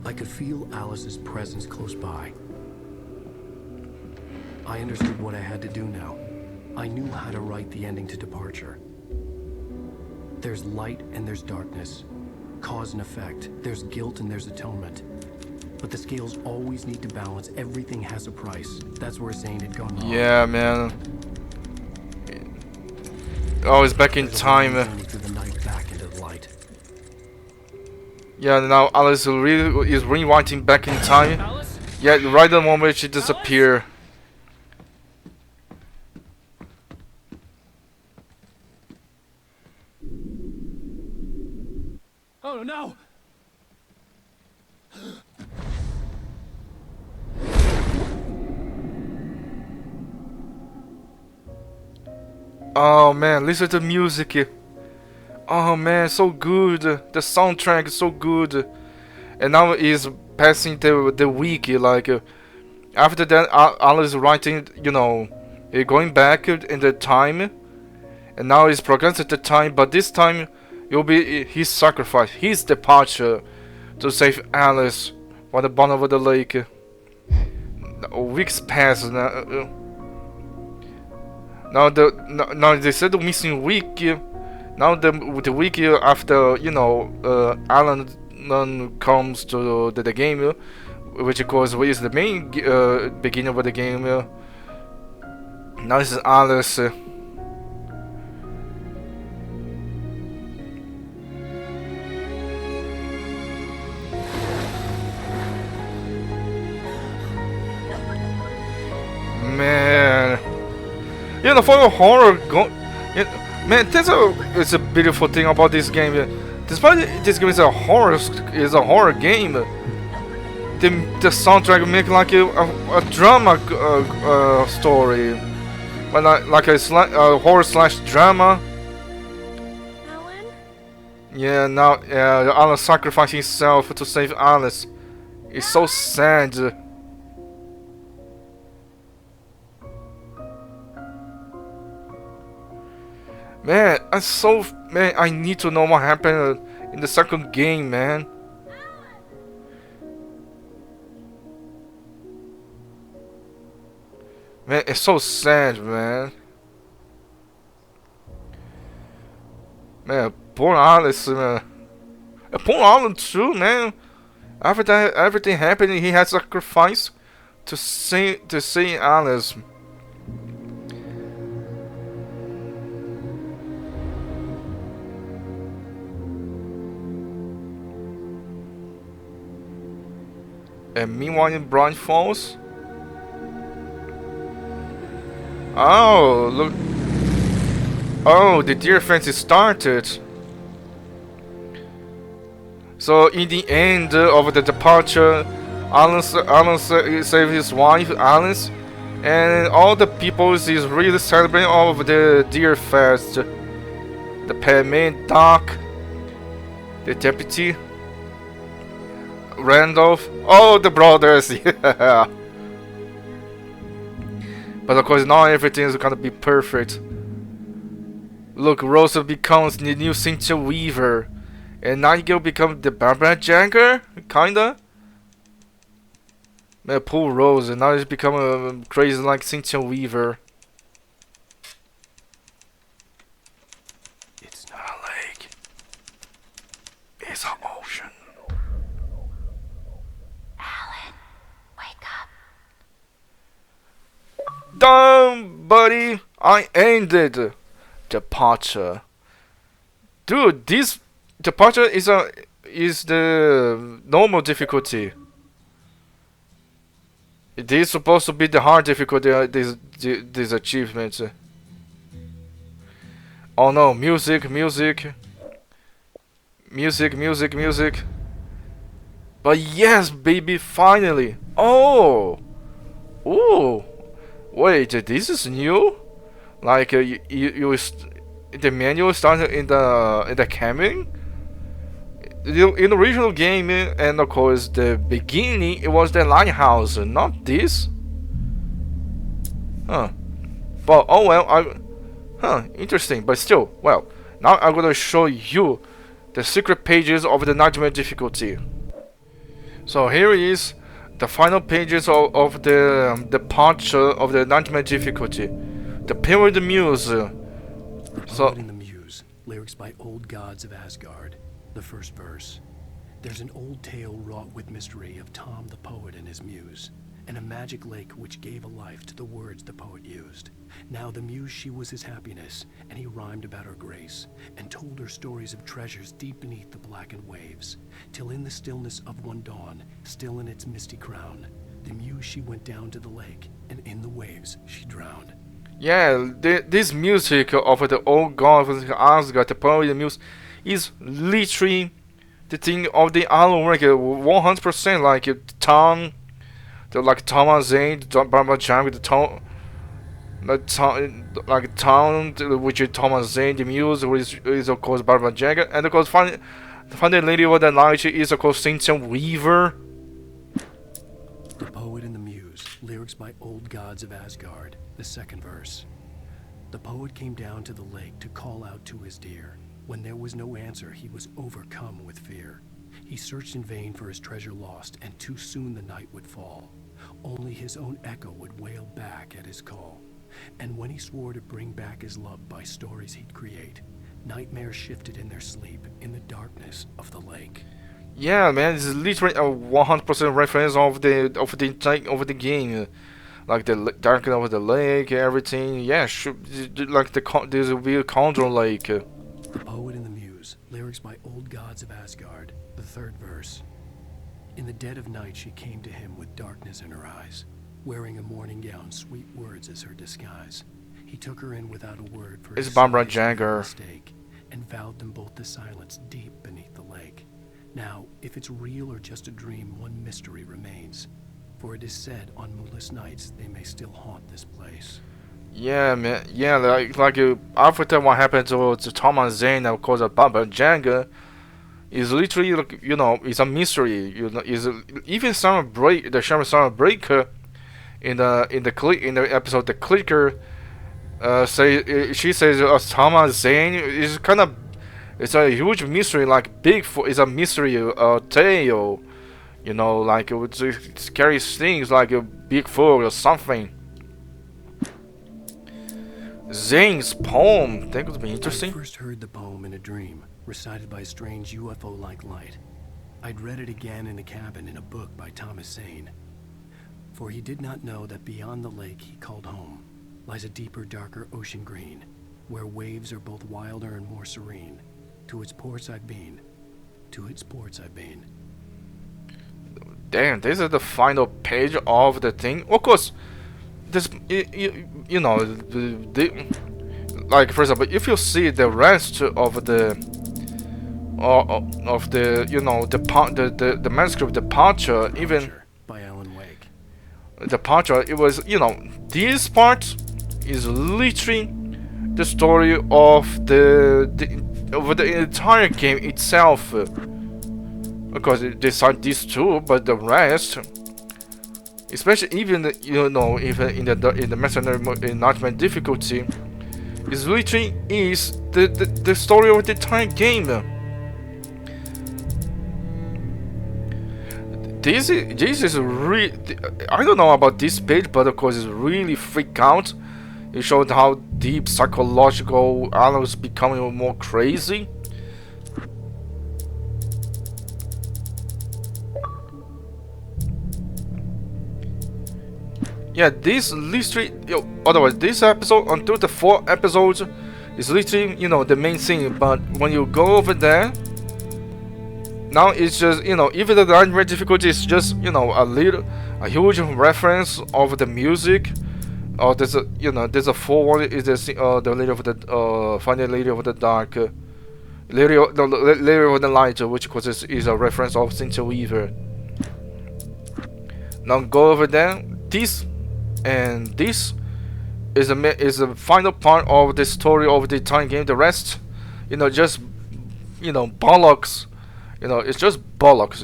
I could feel Alice's presence close by. I understood what I had to do now. I knew how to write the ending to Departure. There's light and there's darkness. Cause and effect. There's guilt and there's atonement. But the scales always need to balance. Everything has a price. That's where Zane had gone wrong. Yeah, man. Oh, it's back in time. Through the night back into the light. Yeah, now Alice is rewriting back in time. Alice? Yeah, right the moment she disappeared. Oh no! Oh man, listen to the music. Oh man, so good. The soundtrack is so good. And now is passing the week. Like after that, Alice writing. You know, going back in the time, and now it's progressing the time. But this time, it will be his sacrifice, his departure, to save Alice from the bottom of the lake. Weeks pass now. Now they said the missing week. Now the week after, you know, Alan comes to the game, which of course is the main beginning of the game. Now this is Alice. Man, you know, for a horror man, it's a beautiful thing about this game. Despite this game is a horror game, the soundtrack make like a drama story, but like a horror slash drama. Alan? Yeah, now Alan sacrificing himself to save Alice. It's so sad. Man, I need to know what happened in the second game, man. Man, it's so sad, man. Man, poor Alice, man. Poor Alan too, man. After that, everything happened, he had sacrificed to save Alice. And meanwhile in Bright Falls. Oh, look. Oh, the deer fence is started. So in the end of the departure, Alan saved his wife, Alice, and all the people is really celebrating all of the deer fest. The pairman, Doc, the deputy, Randolph, all the brothers, yeah. But of course, not everything is gonna be perfect. Look, Rosa becomes the new Cythia Weaver, and Nightingale becomes the Barbara Jagger, kinda. Man, poor Rosa, now she's become crazy like Cythia Weaver. It's not a lake. It's an ocean. Done, buddy. I ended departure. Dude, this departure is the normal difficulty. It is supposed to be the hard difficulty. This achievement. Oh no! Music. But yes, baby, finally. Oh. Ooh. Wait, this is new? Like the menu started in the cabin? In the original game, and of course the beginning, it was the lighthouse, not this. Huh. But oh well, interesting. But still, well, now I'm gonna show you the secret pages of the nightmare difficulty. So here is the final pages of the departure of the nightmare difficulty. The Pyramid Muse. The Poet in the Muse. Lyrics by old gods of Asgard. The first verse. There's an old tale wrought with mystery of Tom the poet and his muse, and a magic lake which gave a life to the words the poet used. Now the muse, she was his happiness, and he rhymed about her grace, and told her stories of treasures deep beneath the blackened waves, till in the stillness of one dawn, still in its misty crown, the muse she went down to the lake, and in the waves she drowned. Yeah, this music of the old god of Asgard, the poet and the muse, is literally the thing of the Alan Wake, 100%, like Tom, like Thomas Zane, Barbara Jagger, like Tom, which is Thomas Zane, the muse, which is of course Barbara Jagger, and of course funny lady of the night is of course Cythia Weaver. The Poet and the Muse, lyrics by old gods of Asgard, the second verse. The poet came down to the lake to call out to his dear. When there was no answer, he was overcome with fear. He searched in vain for his treasure lost, and too soon the night would fall. Only his own echo would wail back at his call. And when he swore to bring back his love by stories he'd create, nightmares shifted in their sleep in the darkness of the lake. Yeah, man, it's literally a 100% reference of the game, like the darkness of the lake, everything. Yeah, like there's a real Cauldron Lake. The Poet and the Muse, lyrics by old gods of Asgard. The third verse. In the dead of night she came to him with darkness in her eyes, wearing a morning gown, sweet words as her disguise. He took her in without a word for It's his Barbara sighs Jagger. mistake, and vowed them both to silence deep beneath the lake. Now, if it's real or just a dream, one mystery remains. For it is said on moonless nights they may still haunt this place. Yeah, man. Yeah, like after what happened to Thomas Zane, of course, Barbara Jagger is literally like, you know, it's a mystery. You know, is even the Summer Breaker in the episode The Clicker she says Thomas Zane is kind of, it's a huge mystery, like Bigfoot is a mystery tale, you know, like it would scary things like a Bigfoot or something. Zane's poem, that would be interesting. I first heard the poem in a dream, recited by a strange UFO-like light. I'd read it again in a cabin in a book by Thomas Zane. For he did not know that beyond the lake he called home lies a deeper, darker ocean green, where waves are both wilder and more serene. To its ports I've been, to its ports I've been. Damn, this is the final page of the thing. Of course, this you know, like for example, if you see the rest of the you know, the manuscript Departure, even by Alan Wake. Departure, it was, you know, this part is literally the story of the entire game itself. Of course, they cite these two, but the rest, especially even you know, even in the mercenary enlargement difficulty, is literally the story of the entire game. This is really, I don't know about this page, but of course it's really freak out. It showed how deep psychological Alan was becoming more crazy. Yeah, this literally, otherwise this episode until the 4 episodes is literally, you know, the main thing. But when you go over there, now it's just, you know, even the nightmare difficulty is just, you know, a huge reference of the music. There's a, you know, there's a full one. Is the Lady of the Finding Lady of the Dark, Lady of the Light, which of course is a reference of Cythia Weaver. Now go over there. This and this is a final part of the story of the entire game. The rest, you know, just, you know, bollocks. You know, it's just bollocks.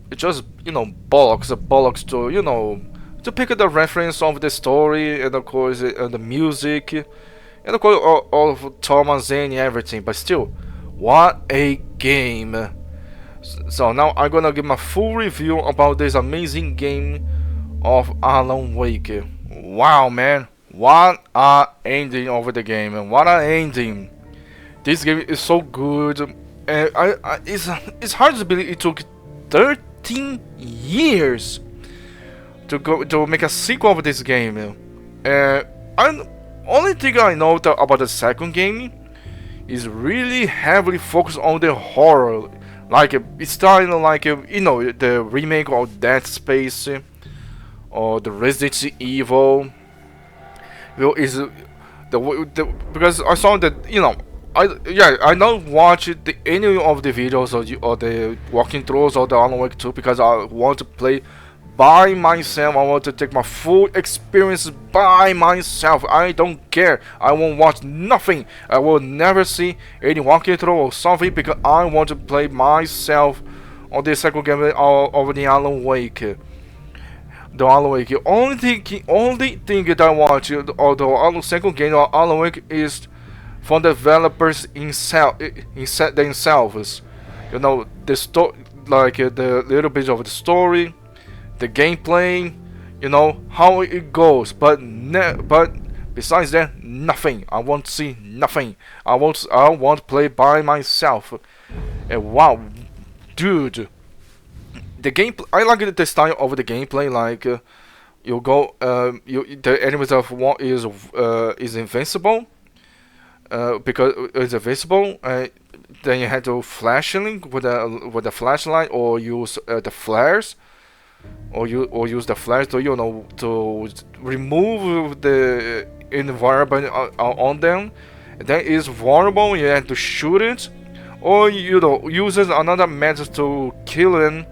It's just, you know, bollocks to, you know, to pick up the reference of the story, and of course the music, and of course all of Thomas Zane and everything. But still, what a game! So now I'm gonna give my full review about this amazing game of Alan Wake. Wow, man, what a ending of the game, and what an ending! This game is so good, and it's hard to believe it took 13 years to make a sequel of this game. Only thing I know about the second game is really heavily focused on the horror. Like it's starting like you know, the remake of Dead Space or the Resident Evil. Is because I saw that, you know, I don't watch any of the videos or the walking throughs or the Alan Wake 2 because I want to play by myself. I want to take my full experience by myself. I don't care. I won't watch nothing. I will never see any walking through or something because I want to play myself on the second game of the Alan Wake. The Alan Wake. Only thing that I watch of the second game of Alan Wake is from developers themselves. You know, the the little bit of the story, the gameplay, you know how it goes. But besides that, nothing. I want to see nothing. I want to play by myself. And wow, dude, the gameplay. I like the style of the gameplay. Like you go, the enemies of one is invincible. Because it's invisible. Then you have to flashing with a flashlight, or use the flares, or use the flares to to remove the environment on them. That is vulnerable. You have to shoot it, or use another method to kill them.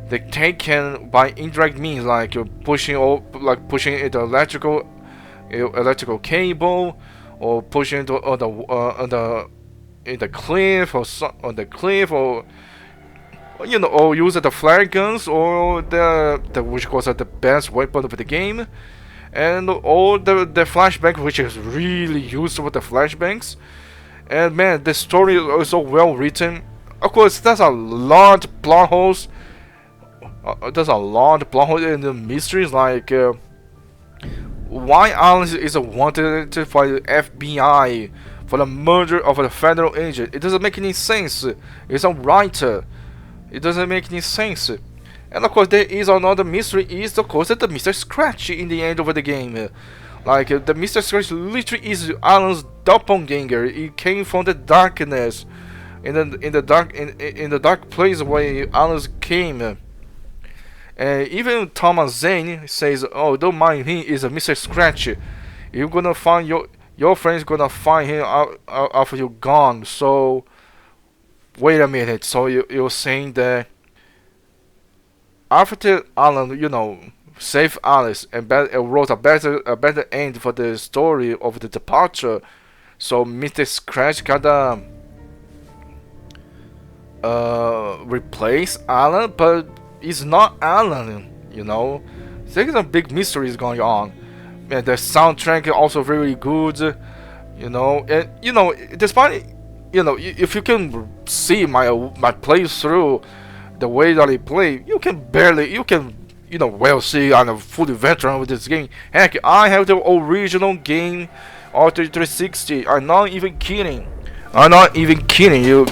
They taken by indirect means, like pushing it electrical cable, or pushing into in the cliff, or on the cliff, or or use the flare guns, or the which was the best weapon of the game, and all the flashbang, which is really useful, the flashbangs. And man, the story is so well written. Of course, there's a lot of plot holes. There's a lot of plot holes in the mysteries, like why Alan is wanted by the FBI for the murder of a federal agent. It doesn't make any sense. It's a writer. It doesn't make any sense. And of course, there is another mystery. Is of course that the Mr. Scratch in the end of the game. Like the Mr. Scratch literally is Alan's doppelganger. It came from the darkness, in the dark place where Alan came. Even Thomas Zane says, "Oh, don't mind him. Is a Mr. Scratch. You're gonna find your friend's gonna find him after you're gone." So wait a minute. So you're saying that after Alan, saved Alice and wrote a better end for the story of the departure, so Mr. Scratch gotta replace Alan, but it's not Alan. There's some big mysteries going on. And the soundtrack is also very good. And despite if you can see my playthrough, the way that I play, you can well see I'm a fully veteran with this game. Heck, I have the original game on the 360. I'm not even kidding. I'm not even kidding you.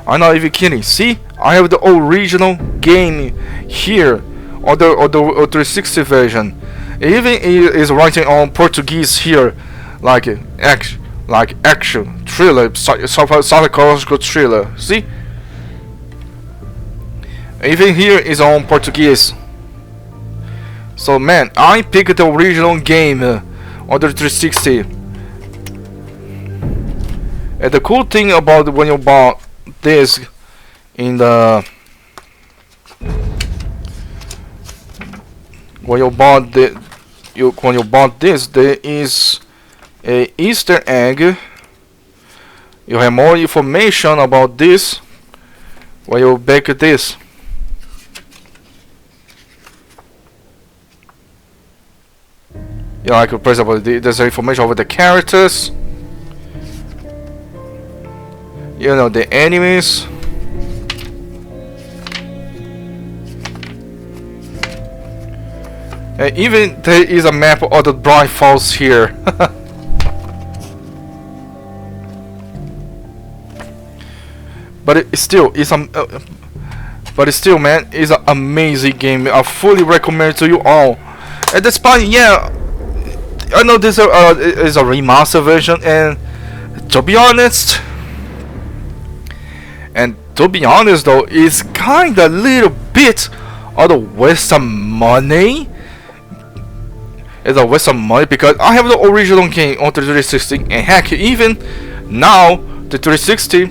I'm not even kidding. See, I have the original game here on the 360 version. It even is writing on Portuguese here, like action thriller, psychological thriller. See, even here is on Portuguese. So man, I picked the original game on the 360. And the cool thing about when you bought this in the when you bought this, there is a Easter egg. You have more information about this when you back this. Like for example, there's information over the characters, the enemies. And even there is a map of the Bright Falls here. But it's still, man, it's an amazing game. I fully recommend it to you all. And despite, I know this is a remaster version, and to be honest though, it's kinda little bit of a waste of money. It's a waste of money because I have the original game on the 360, and heck, even now the 360,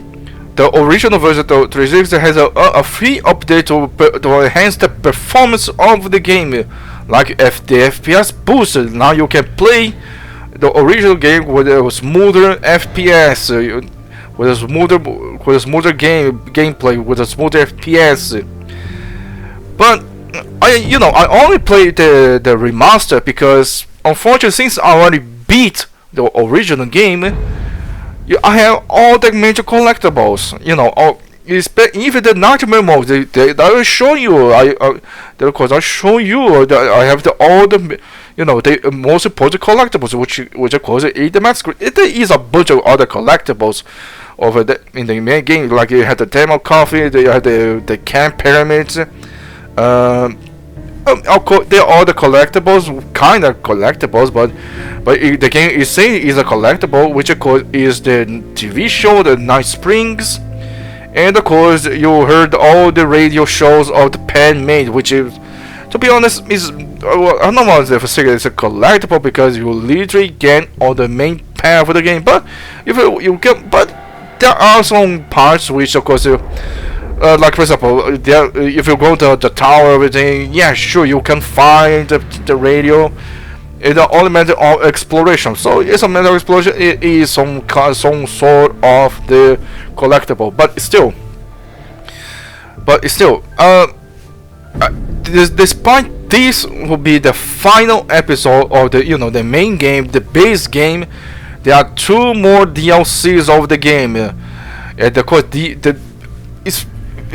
the original version of the 360 has a free update to enhance the performance of the game. Like the FPS boosted. Now you can play the original game with a smoother FPS, with a smoother gameplay, with a smoother FPS. But I only played the remaster because unfortunately, since I already beat the original game, I have all the major collectibles. even the nightmare mode, they will show you. They of course I show you that I have all the the most important collectibles, which of course is the mask. It is a bunch of other collectibles over in the main game. Like you had the demo coffee, you had the camp pyramids. Of course, they're all the collectibles, kind of collectibles, but the game is saying is a collectible, which of course is the TV show, the Night Springs, and of course you heard all the radio shows of the Pen Maid, which is, to be honest, is I don't want to say it's a collectible because you literally get on the main path of the game, but if you get, but there are some parts which of course like for example, if you go to the tower, everything, yeah, sure, you can find the radio. It's only matter of exploration. So it's a matter of exploration. It is some sort of the collectible, but still, despite this will be the final episode of the main game, the base game. There are 2 more DLCs of the game, and of course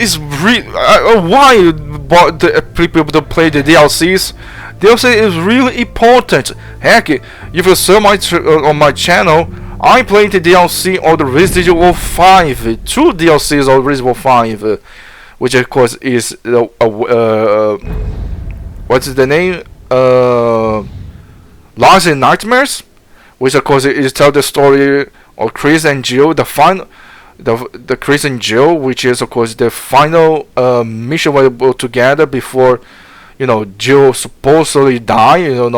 it's really why bought the people to play the DLCs. DLC is really important. Heck, if you saw on my channel, I played the DLC of the Resident Evil 5, 2 DLCs of Resident Evil 5, which of course is what's the name? Lies and Nightmares, which of course is tell the story of Chris and Jill, the Chris and Jill, which is of course the final mission where they were together before Jill supposedly died, and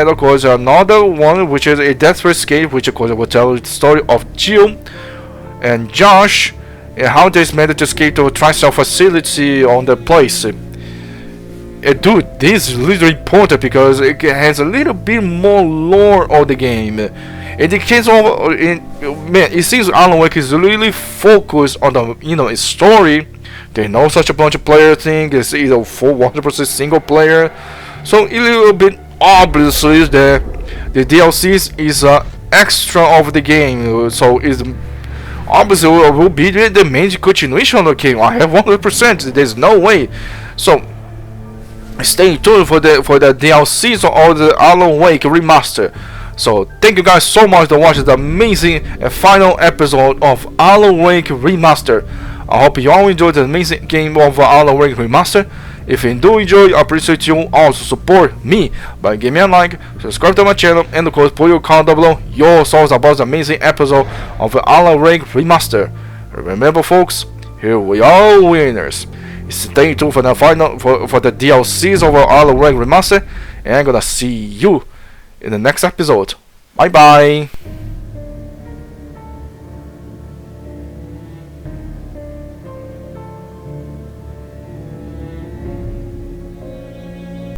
of course another one which is a Desperate Escape, which of course will tell the story of Jill and Josh and how they managed to escape to a TriStar facility on the place. Dude, this is literally important because it has a little bit more lore of the game. In the case of man, it seems Alan Wake is really focused on the its story. They know such a bunch of player thing. It's either full 100% single player, so a little bit obviously that the DLCs is extra of the game. So is obviously will be the main continuation of the game. I have 100%. There's no way. So stay tuned for the DLCs of the Alan Wake Remaster. So thank you guys so much for watching the amazing and final episode of Alan Wake Remaster. I hope you all enjoyed the amazing game of Alan Wake Remaster. If you do enjoy, I appreciate you also support me by giving me a like, subscribe to my channel, and of course put your comment down below your thoughts about the amazing episode of Alan Wake Remaster. Remember folks, here we are winners. Stay tuned for the final for the DLCs of Alan Wake Remaster, and I'm gonna see you in the next episode. Bye bye.